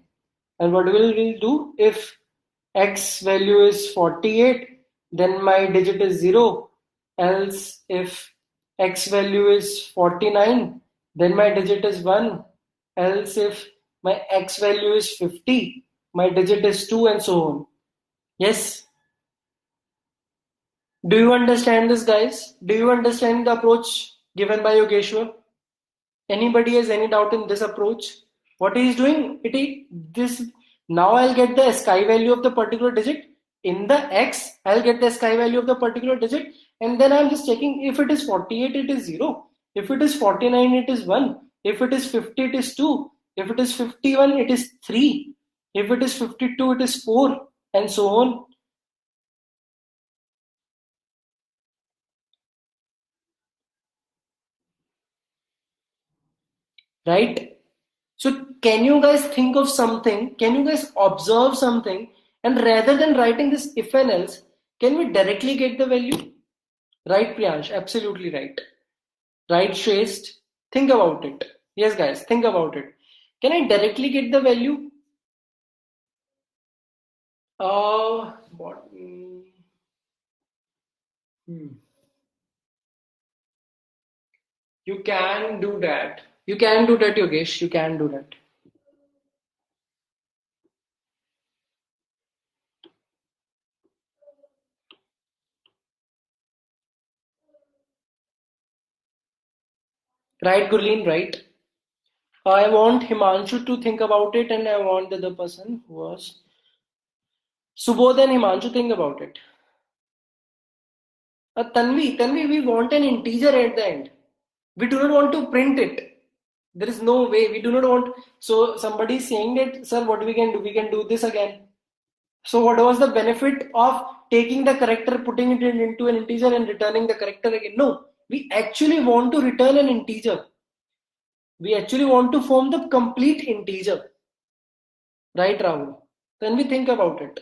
and what we'll do, if x value is 48, then my digit is 0. Else if x value is 49, then my digit is 1. Else if my x value is 50, my digit is 2, and so on. Yes. Do you understand this, guys? Do you understand the approach given by Yogeshwar? Anybody has any doubt in this approach? What he is doing? Now I'll get the sky value of the particular digit. In the x, I'll get the sky value of the particular digit, and then I'm just checking if it is 48, it is 0. If it is 49, it is 1. If it is 50, it is 2. If it is 51, it is 3. If it is 52, it is 4, and so on. Right? So can you guys think of something? Can you guys observe something? And rather than writing this if and else, can we directly get the value? Right, Priyansh? Absolutely right. Right, Shrest? Think about it. Yes, guys, think about it. Can I directly get the value? What? You can do that. You can do that, Yogesh. You can do that. Right, Gurleen, right? I want Himanshu to think about it, and I want the other person who was Subodh and Himanshu think about it. Tanvi, we want an integer at the end. We do not want to print it. There is no way. We do not want. So somebody is saying that, sir, what we can do? We can do this again. So what was the benefit of taking the character, putting it into an integer and returning the character again? No, we actually want to return an integer. We actually want to form the complete integer. Right, Rahul? Then we think about it.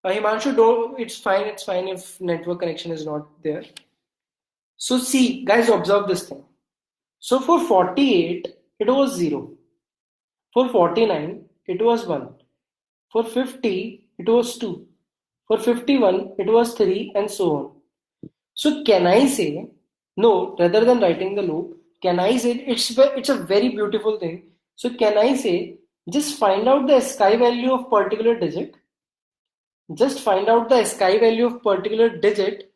Himanshu, it's fine if network connection is not there. So see, guys, observe this thing. So for 48, it was 0. For 49, it was 1. For 50, it was 2. For 51, it was 3, and so on. So can I say, no, rather than writing the loop, can I say, it's a very beautiful thing. So can I say, just find out the sky value of particular digit, just find out the sky value of particular digit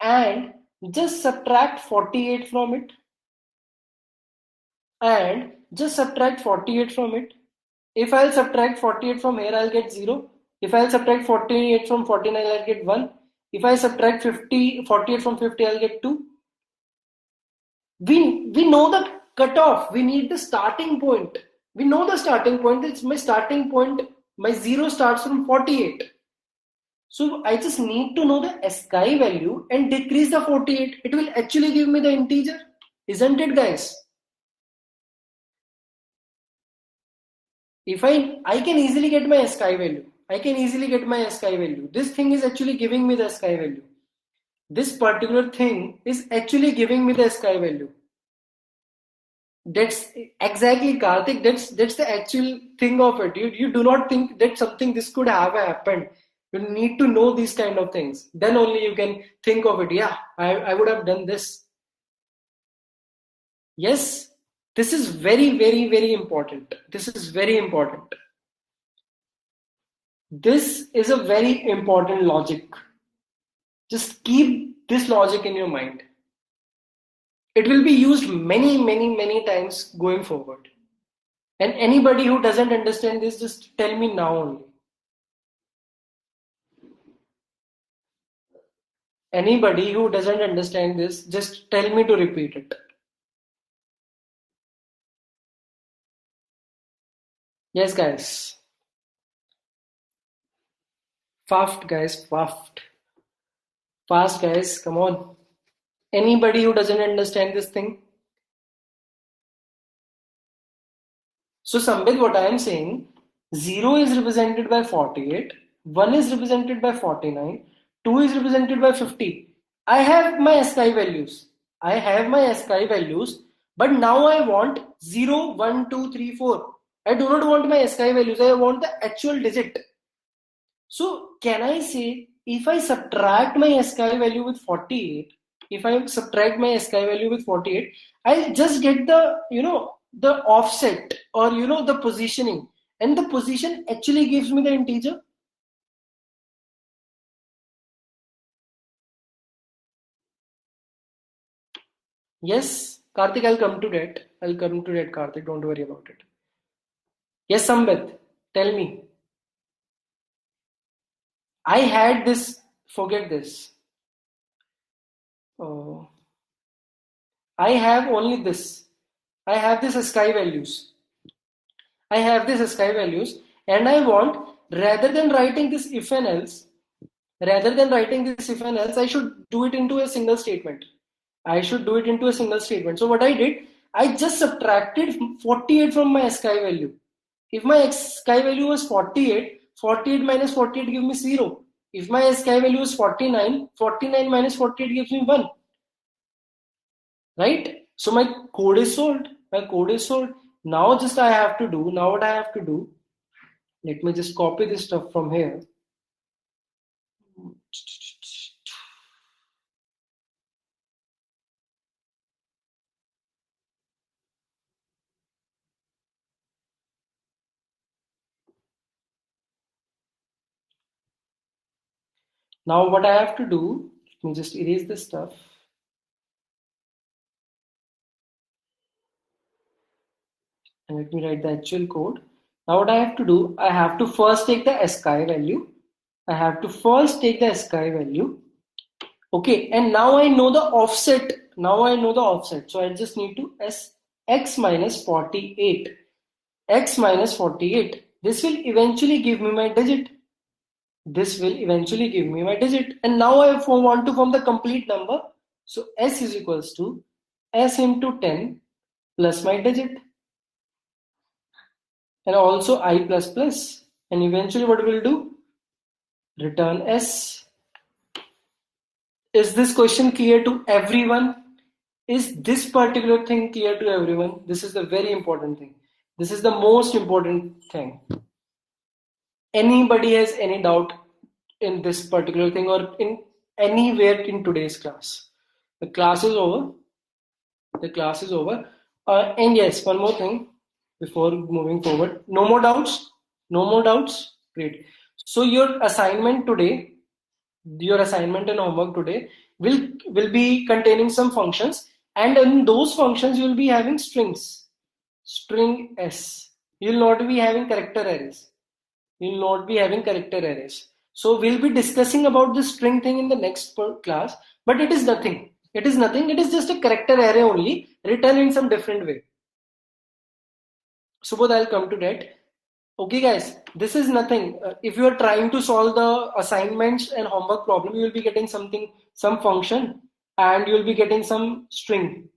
and just subtract 48 from it, and just subtract 48 from it. If I'll subtract 48 from here, I'll get 0. If I'll subtract 48 from 49, I'll get 1. If I subtract 48 from 50, I'll get 2. We know the cutoff. We need the starting point. We know the starting point. It's my starting point. My 0 starts from 48. So I just need to know the sky value and decrease the 48. It will actually give me the integer. Isn't it, guys? If I can easily get my sky value. I can easily get my sky value. This thing is actually giving me the sky value. This particular thing is actually giving me the sky value. That's exactly, Karthik. That's the actual thing of it. You do not think that something this could have happened. You need to know these kind of things. Then only you can think of it. Yeah, I would have done this. Yes, this is very, very, very important. This is very important. This is a very important logic. Just keep this logic in your mind. It will be used many, many, many times going forward. And anybody who doesn't understand this, just tell me now only. Anybody who doesn't understand this, just tell me to repeat it. Yes, guys. Fast, guys. Fast. Fast, guys. Come on. Anybody who doesn't understand this thing? So, Sambit, what I am saying, 0 is represented by 48, 1 is represented by 49, 2 is represented by 50. I have my SKI values. I have my SKI values, but now I want 0, 1, 2, 3, 4. I do not want my SKI values, I want the actual digit. So, can I say, if I subtract my SKI value with 48, if I subtract my SKI value with 48, I'll just get the offset or the positioning, and the position actually gives me the integer. Yes, Karthik, I'll come to that. I'll come to that, Karthik. Don't worry about it. Yes, Sambit, tell me. I had this. Forget this. Uh, I have only this. I have this SKI values. I have this SKI values, and I want, rather than writing this if and else, I should do it into a single statement. I should do it into a single statement. So what I did, I just subtracted 48 from my SKI value. If my SKI value was 48, 48 minus 48 gives me 0. If my SKI value is 49, 49 minus 48 gives me 1. Right? So my code is solved. My code is solved. Now what I have to do, let me just copy this stuff from here. Now what I have to do, let me just erase this stuff. And let me write the actual code. Now what I have to do, I have to first take the SKI value. Okay, and now I know the offset. So I just need to x minus 48. X minus 48. This will eventually give me my digit. And now I want to form the complete number. So S is equals to S into 10 plus my digit. And also I plus plus. And eventually what we'll do? Return S. Is this question clear to everyone? Is this particular thing clear to everyone? This is the very important thing. This is the most important thing. Anybody has any doubt in this particular thing or in anywhere in today's class. The class is over. The class is over. And yes, one more thing before moving forward. No more doubts? No more doubts? Great. So your assignment today, your assignment and homework today will be containing some functions, and in those functions you will be having strings. String S. You will not be having character arrays. You will not be having character arrays. So we'll be discussing about the string thing in the next class, but it is nothing. It is nothing. It is just a character array only, written in some different way. So both I'll come to that. Okay guys, this is nothing. If you are trying to solve the assignments and homework problem, you will be getting something, some function, and you will be getting some string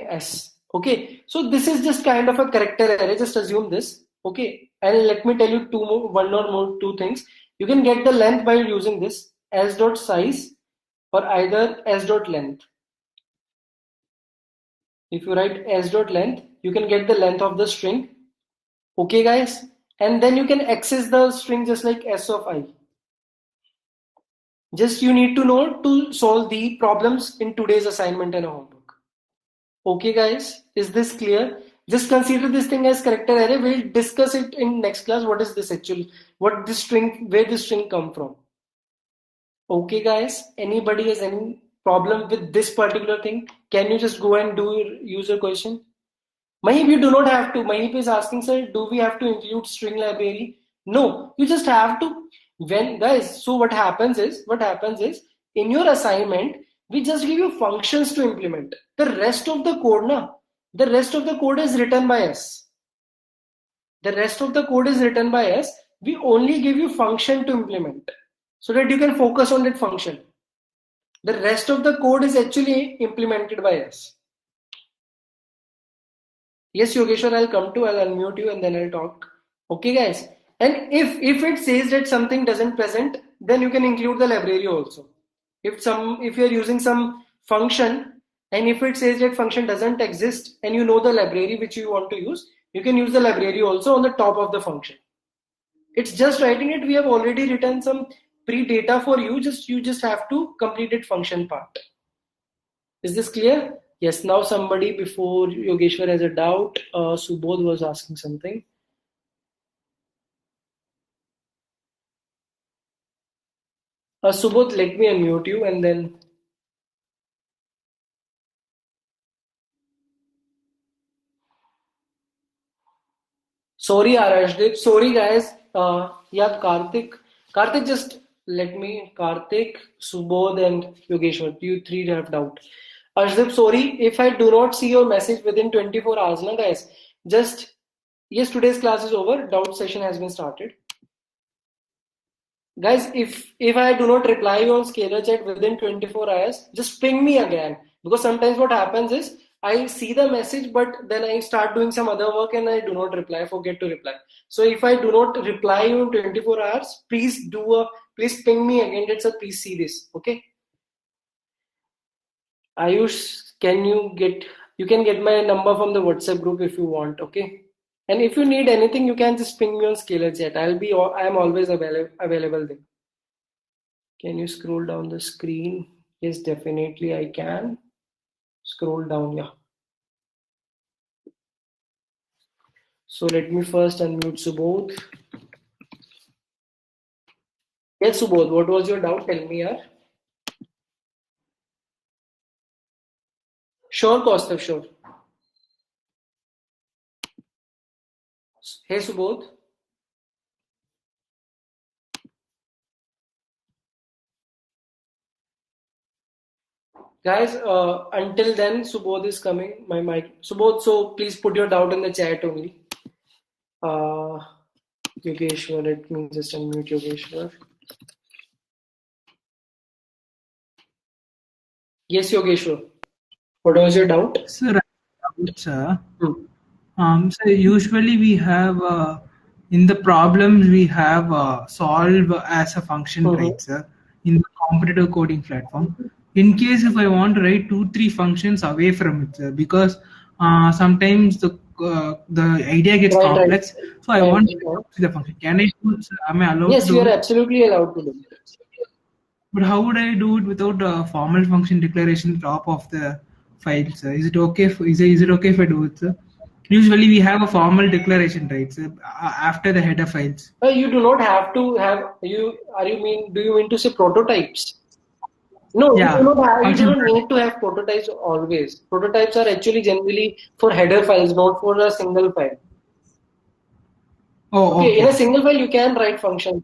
S. Okay, so this is just kind of a character array. Just assume this. Okay, and let me tell you two things. You can get the length by using this s dot size or either s dot length. If you write s dot length, you can get the length of the string. Okay guys, and then you can access the string just like s of I. Just you need to know to solve the problems in today's assignment and homework. Okay guys, is this clear? Just consider this thing as character array. We'll discuss it in next class. What is this actually? What this string, where this string come from? Okay guys, anybody has any problem with this particular thing? Can you just go and use your question? Mahip, you do not have to. Mahip is asking, sir, do we have to include string library? No, you just have to. When guys, so what happens is in your assignment, we just give you functions to implement. The rest of the code is written by us. The rest of the code is written by us. We only give you function to implement so that you can focus on that function. The rest of the code is actually implemented by us. Yes, Yogeshwar, I'll unmute you and then I'll talk. Okay, guys. And if it says that something doesn't present, then you can include the library also. If you're using some function and if it says that function doesn't exist and you know the library which you want to use, you can use the library also on the top of the function. It's just writing it. We have already written some pre-data for you. You just have to complete it function part. Is this clear? Yes, now somebody before Yogeshwar has a doubt. Subodh was asking something. Subodh, let me unmute you and then. Sorry, Arashdeep. Sorry, guys. Yeah, Karthik. Karthik, just let me. Karthik, Subodh, and Yogeshwar. You three have doubt. Arshdeep, sorry if I do not see your message within 24 hours, na guys. Just yes, today's class is over. Doubt session has been started. Guys, if I do not reply you on Scalar chat within 24 hours, just ping me again. Because sometimes what happens is I see the message, but then I start doing some other work and I do not reply. I forget to reply. So if I do not reply you in 24 hours, please ping me again. Let's please see this. Okay. Ayush, you can get my number from the WhatsApp group if you want, okay? And if you need anything, you can just ping me on Scalar chat. I am always available there. Can you scroll down the screen? Yes, definitely I can. Scroll down, yeah. So let me first unmute Subodh. Yes, Subodh, what was your doubt? Tell me, yaar. Sure, Kaustav, sure. Hey, Subodh. Guys, until then, Subodh is coming. My mic. Subodh, so please put your doubt in the chat only. Yogeshwar, let me just unmute Yogeshwar. Yes, Yogeshwar. What was your doubt?
Sir, so usually we have in the problems we have solve as a function, right, sir, in the competitive coding platform. In case if I want to write 2-3 functions away from it, sir, because sometimes the idea gets complex, right. So I want to see the function. Can I do? Am I allowed?
Yes, you are absolutely allowed to do it.
But how would I do it without a formal function declaration top of the file, sir? Is it okay? Is it okay if I do it, sir? Usually we have a formal declaration, right, sir, after the header files.
You do not have to have you. Are you mean? Do you mean to say prototypes? No, you do
Yeah,
not have. You do
function.
not need to have prototypes always. Prototypes are actually generally for header files, not for a single file.
Oh,
Okay, in
okay.
a single file you can write functions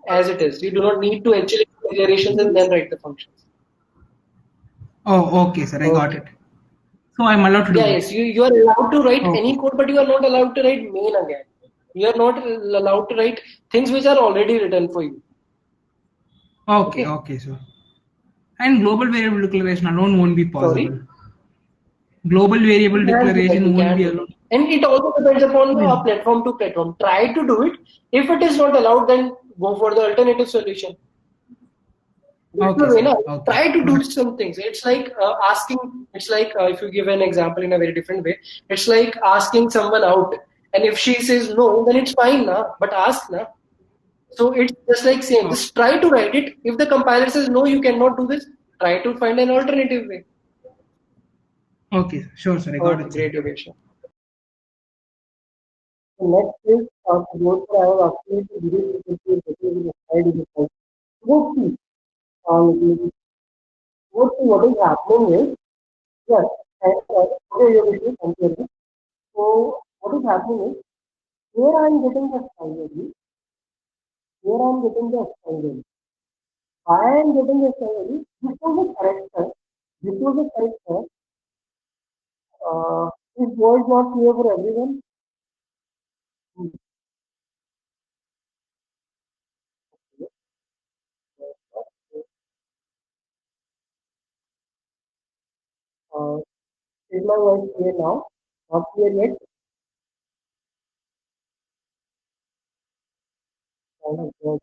as it is. You do not need to actually do declarations and then write the functions.
Oh, okay, sir. I got
Okay.
it. So I'm allowed to do
Yeah,
that.
yes, you are allowed to write
Okay.
any code, but you are not allowed to write main again. You are not allowed to write things which are already written for you.
Okay,
Okay.
okay, sir. And global variable declaration alone won't be possible.
Sorry.
Global
You
variable
can do that.
declaration
You
won't
can
be
do
allowed.
that. And it also depends upon
Yeah.
platform to platform. Try to do it. If it is not allowed, then go for the alternative solution. That's the
Okay,
way,
sir.
na?
Okay.
Try to
Got
do
it.
some things. It's like asking, it's like if you give an example in a very different way, it's like asking someone out. And if she says no, then it's fine, na? But ask, na? So it's just like same.
Oh,
Just try to write it. If the compiler says no, you cannot do this, try to find an alternative way.
okay. Sure, sir. I got
Okay,
it, sir.
great, Yogesh. The next is what I have actually to do is slide in the slide. Um, what is happening is, yes, okay, Yogesh, continue. So what is happening is, here I am getting the style value, here I am getting the style value. I am getting the style value. This was a character. This was a character. Is voice not clear for everyone? Hmm. Uh, is my voice clear now? Not clear yet? Kind of voice,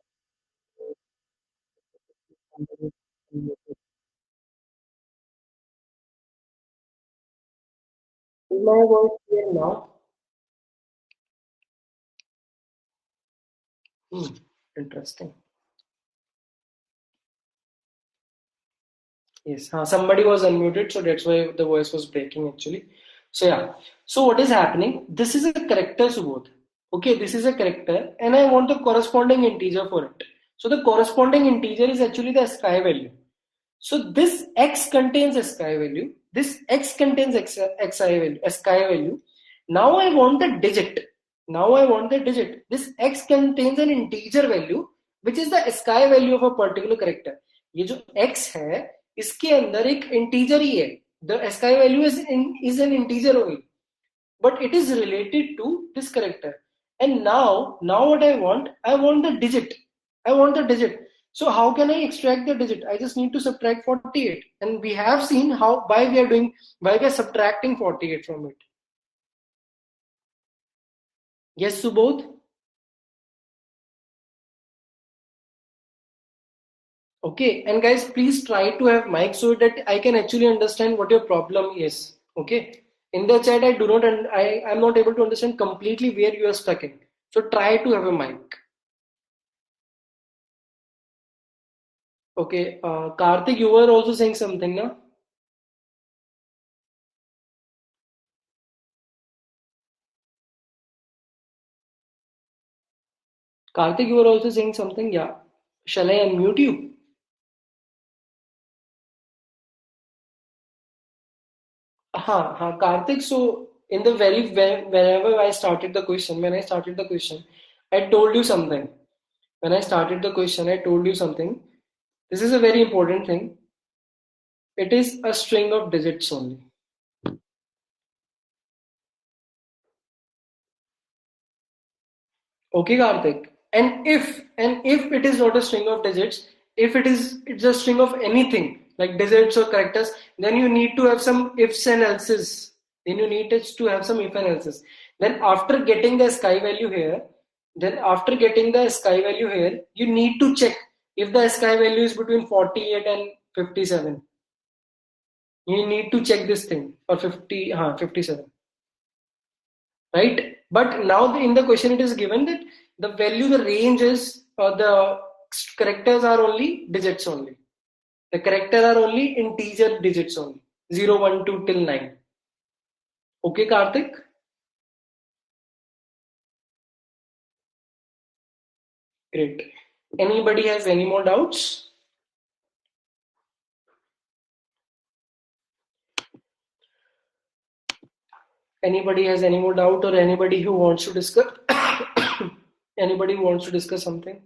is my voice clear now? Hmm. Interesting. Yes, somebody was unmuted, so that's why the voice was breaking actually. So yeah, so what is happening? This is a character, Subodh. Okay, this is a character, and I want the corresponding integer for it. So the corresponding integer is actually the sky value. So this x contains a sky value. This x contains xi value, a sky value. Now I want the digit. Now I want the digit. This x contains an integer value, which is the sky value of a particular character. ये जो x है, इसके अंदर एक integer ही है. The sky value is an integer only, but it is related to this character. And now what I want the digit. I want the digit. So how can I extract the digit? I just need to subtract 48, and we have seen how why we are subtracting 48 from it. Yes, Subodh. Okay, and guys, please try to have mic so that I can actually understand what your problem is. Okay, in the chat I do not and I'm not able to understand completely where you are stuck in, so try to have a mic. Okay, Karthik, you were also saying something, no? Karthik, you were also saying something, yeah. Shall I unmute you? Karthik. So in the whenever I started the question, when I started the question, I told you something. When I started the question, I told you something. This is a very important thing. It is a string of digits only. Okay, Karthik. And if it is not a string of digits, if it's a string of anything like digits or characters, then you need to have some ifs and elses. Then you need to have some if and elses. Then after getting the sky value here, you need to check if the sky value is between 48 and 57. You need to check this thing or 57, right? But now in the question it is given that the range is the characters are only digits only. The character are only integer digits only. 0, 1, 2 till 9. Okay, Karthik? Great. Anybody has any more doubts? Anybody has any more doubt, or anybody who wants to discuss? Anybody who wants to discuss something?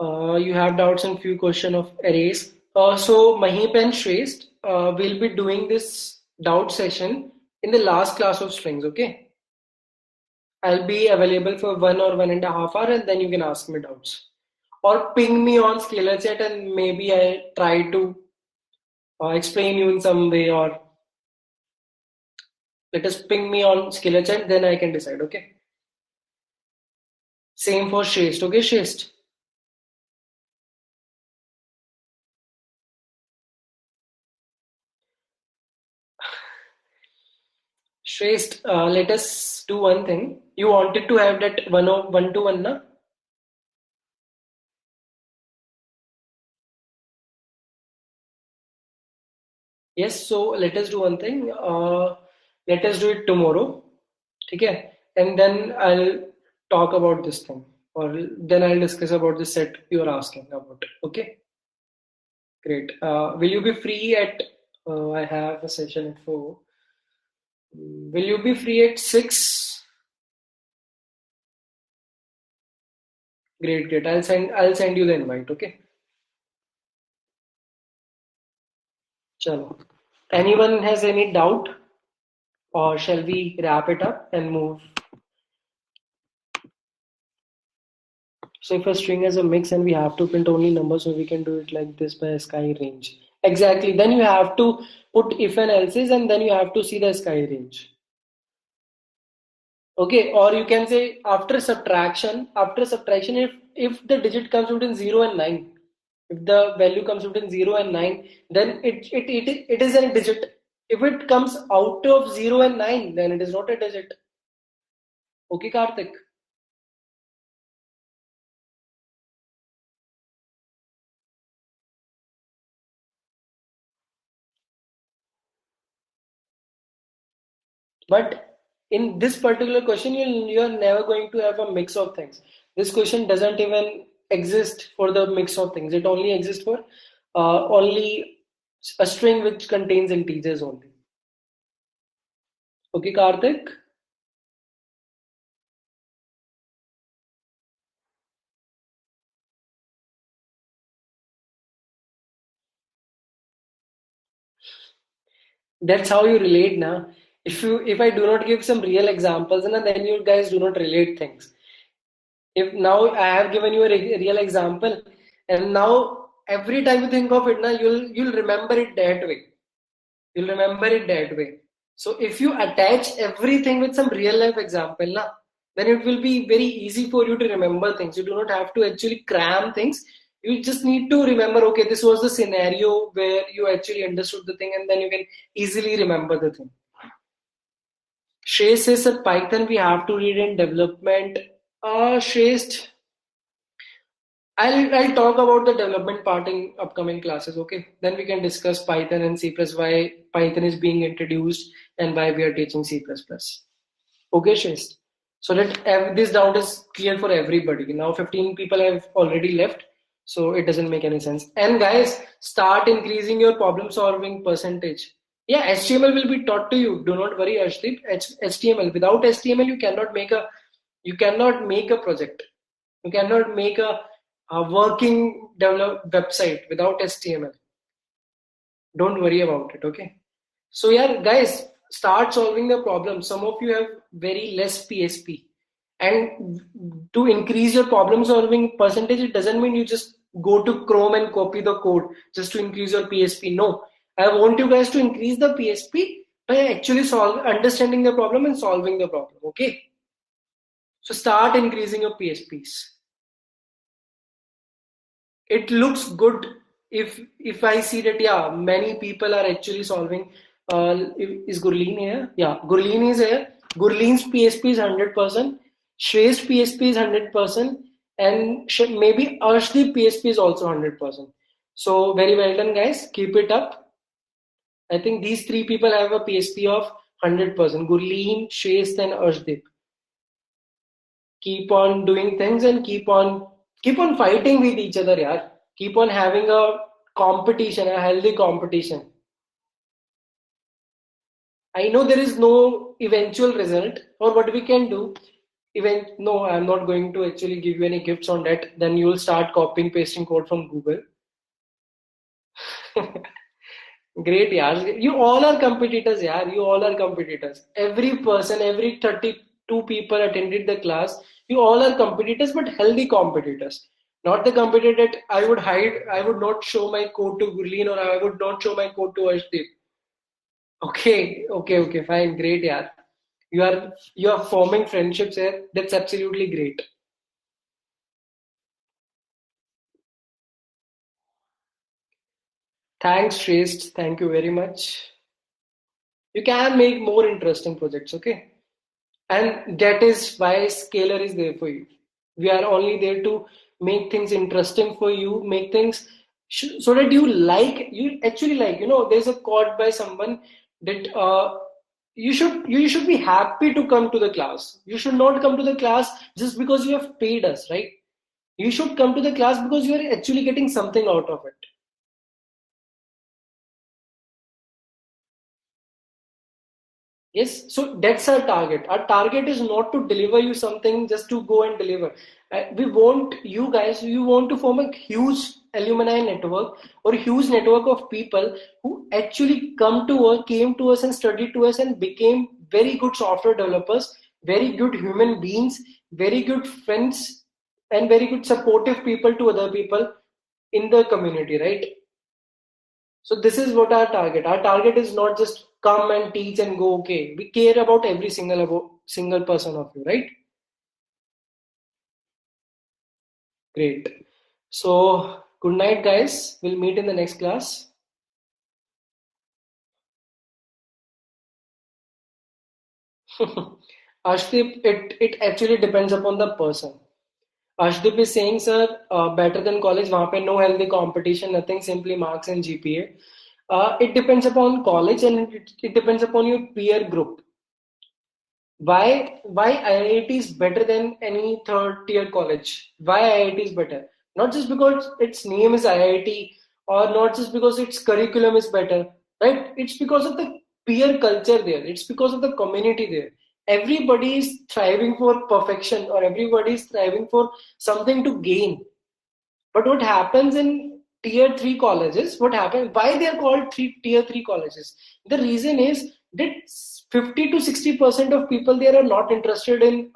You have doubts on few question of arrays. So Mahip and Shrest will be doing this doubt session in the last class of strings. Okay, I'll be available for 1 or 1.5 hours, and then you can ask me doubts, or ping me on Scalar chat, and maybe I try to explain you in some way, or let us ping me on Scalar chat, then I can decide. Okay. Same for Shrest. Okay, Shrest. Shrest, let us do one thing. You wanted to have that 1 to 1, na? Yes, so let us do one thing. Let us do it tomorrow. Okay? And then I'll talk about this thing. Or then I'll discuss about the set you're asking about. Okay? Great. Will you be free at I have a session at 4. Will you be free at 6? Great, great. I'll send you the invite, okay? Chalo. Anyone has any doubt? Or shall we wrap it up and move? So if a string has a mix and we have to print only numbers, so we can do it like this by sky range. Exactly. Then you have to put if and else's, and then you have to see the sky range. Okay, or you can say after subtraction, if the digit comes between 0 and 9, if the value comes between 0 and 9, then it is a digit. If it comes out of 0 and 9, then it is not a digit. Okay, Karthik. But in this particular question, you're never going to have a mix of things. This question doesn't even exist for the mix of things. It only exists for only a string which contains integers only. Okay, Karthik? That's how you relate now. If I do not give some real examples, then you guys do not relate things. If now I have given you a real example, and now every time you think of it, now you'll remember it that way. You'll remember it that way. So if you attach everything with some real life example, na, then it will be very easy for you to remember things. You do not have to actually cram things. You just need to remember, okay, this was the scenario where you actually understood the thing, and then you can easily remember the thing. Shreyas says that Python we have to read in development. Shreyas, I'll talk about the development part in upcoming classes, okay? Then we can discuss Python and C++, why Python is being introduced and why we are teaching C++. Okay, Shreyas. So that this doubt is clear for everybody. Now 15 people have already left, so it doesn't make any sense. And guys, start increasing your problem solving percentage. Yeah, HTML will be taught to you. Do not worry, Ashdeep. HTML. Without HTML, you cannot make a project. You cannot make a working develop website without HTML. Don't worry about it, okay? So yeah, guys, start solving the problem. Some of you have very less PSP. And to increase your problem solving percentage, it doesn't mean you just go to Chrome and copy the code just to increase your PSP. No, I want you guys to increase the PSP by actually understanding the problem and solving the problem, okay? So start increasing your PSPs. It looks good if I see that, yeah, many people are actually solving. Is Gurleen here? Yeah, Gurleen is here. Gurleen's PSP is 100%. Shrey's PSP is 100%, and maybe Arshdeep PSP is also 100%. So very well done, guys. Keep it up. I think these three people have a PSP of 100%. Gurleen, Shreyas, and Arshdeep. Keep on doing things and keep on fighting with each other, yaar. Keep on having a competition, a healthy competition. I know there is no eventual result, or what we can do. No, I'm not going to actually give you any gifts on that. Then you will start copying, pasting code from Google. Great, yaar. You all are competitors, yaar. You all are competitors. Every person, every 32 people attended the class. You all are competitors, but healthy competitors. Not the competitor that I would hide, I would not show my code to Gurleen or I would not show my code to Arshdeep. Okay, fine, great, yaar. You are forming friendships here. That's absolutely great. Thanks, Shreyas. Thank you very much. You can make more interesting projects, okay? And that is why Scalar is there for you. We are only there to make things interesting for you, make things so that you actually like. There's a quote by someone that you should be happy to come to the class. You should not come to the class just because you have paid us, right? You should come to the class because you are actually getting something out of it. Yes, so that's our target. Our target is not to deliver you something just to go and deliver. We want you guys, you want to form a huge alumni network or a huge network of people who actually came to us and studied to us and became very good software developers, very good human beings, very good friends, and very good supportive people to other people in the community, right? So this is what our target. Our target is not just come and teach and go. Okay, we care about every single person of you, right? Great. So good night, guys. We'll meet in the next class. Ashdeep, it actually depends upon the person. Ashdeep is saying, sir, better than college. वहाँ पे no healthy competition, nothing, simply marks and GPA. It depends upon college and it depends upon your peer group. Why IIT is better than any third tier college? Why IIT is better? Not just because its name is IIT or not just because its curriculum is better, right? It's because of the peer culture there. It's because of the community there. Everybody is thriving for perfection or everybody is thriving for something to gain. But what happens in tier 3 colleges, what happens, why they are called tier 3 colleges? The reason is that 50 to 60% of people there are not interested in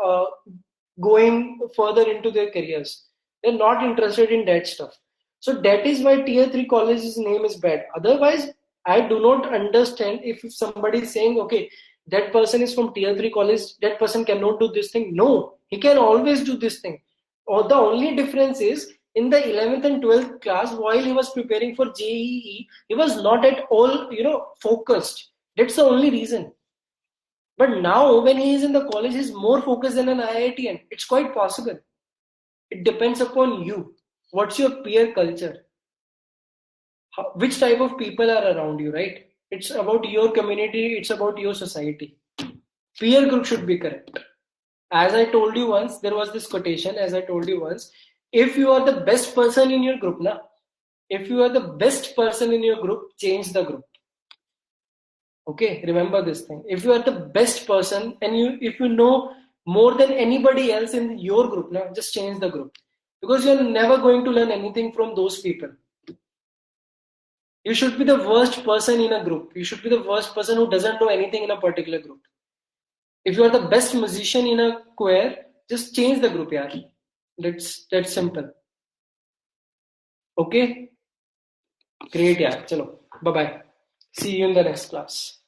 going further into their careers. They're not interested in that stuff. So that is why tier 3 college's name is bad. Otherwise, I do not understand if somebody is saying, okay, that person is from tier 3 college, that person cannot do this thing. No, he can always do this thing. Or the only difference is in the 11th and 12th class, while he was preparing for JEE, he was not at all, focused. That's the only reason. But now, when he is in the college, he's more focused than an IITian. It's quite possible. It depends upon you. What's your peer culture? Which type of people are around you, right? It's about your community, it's about your society. Peer group should be correct. As I told you once, there was this quotation, as I told you once, if you are the best person in your group, if you are the best person in your group, change the group. Okay, remember this thing. If you are the best person and if you know more than anybody else in your group, just change the group. Because you're never going to learn anything from those people. You should be the worst person in a group. You should be the worst person who doesn't know anything in a particular group. If you are the best musician in a choir, just change the group, yaar. That's simple. Okay? Great, yaar. Chalo. Bye-bye. See you in the next class.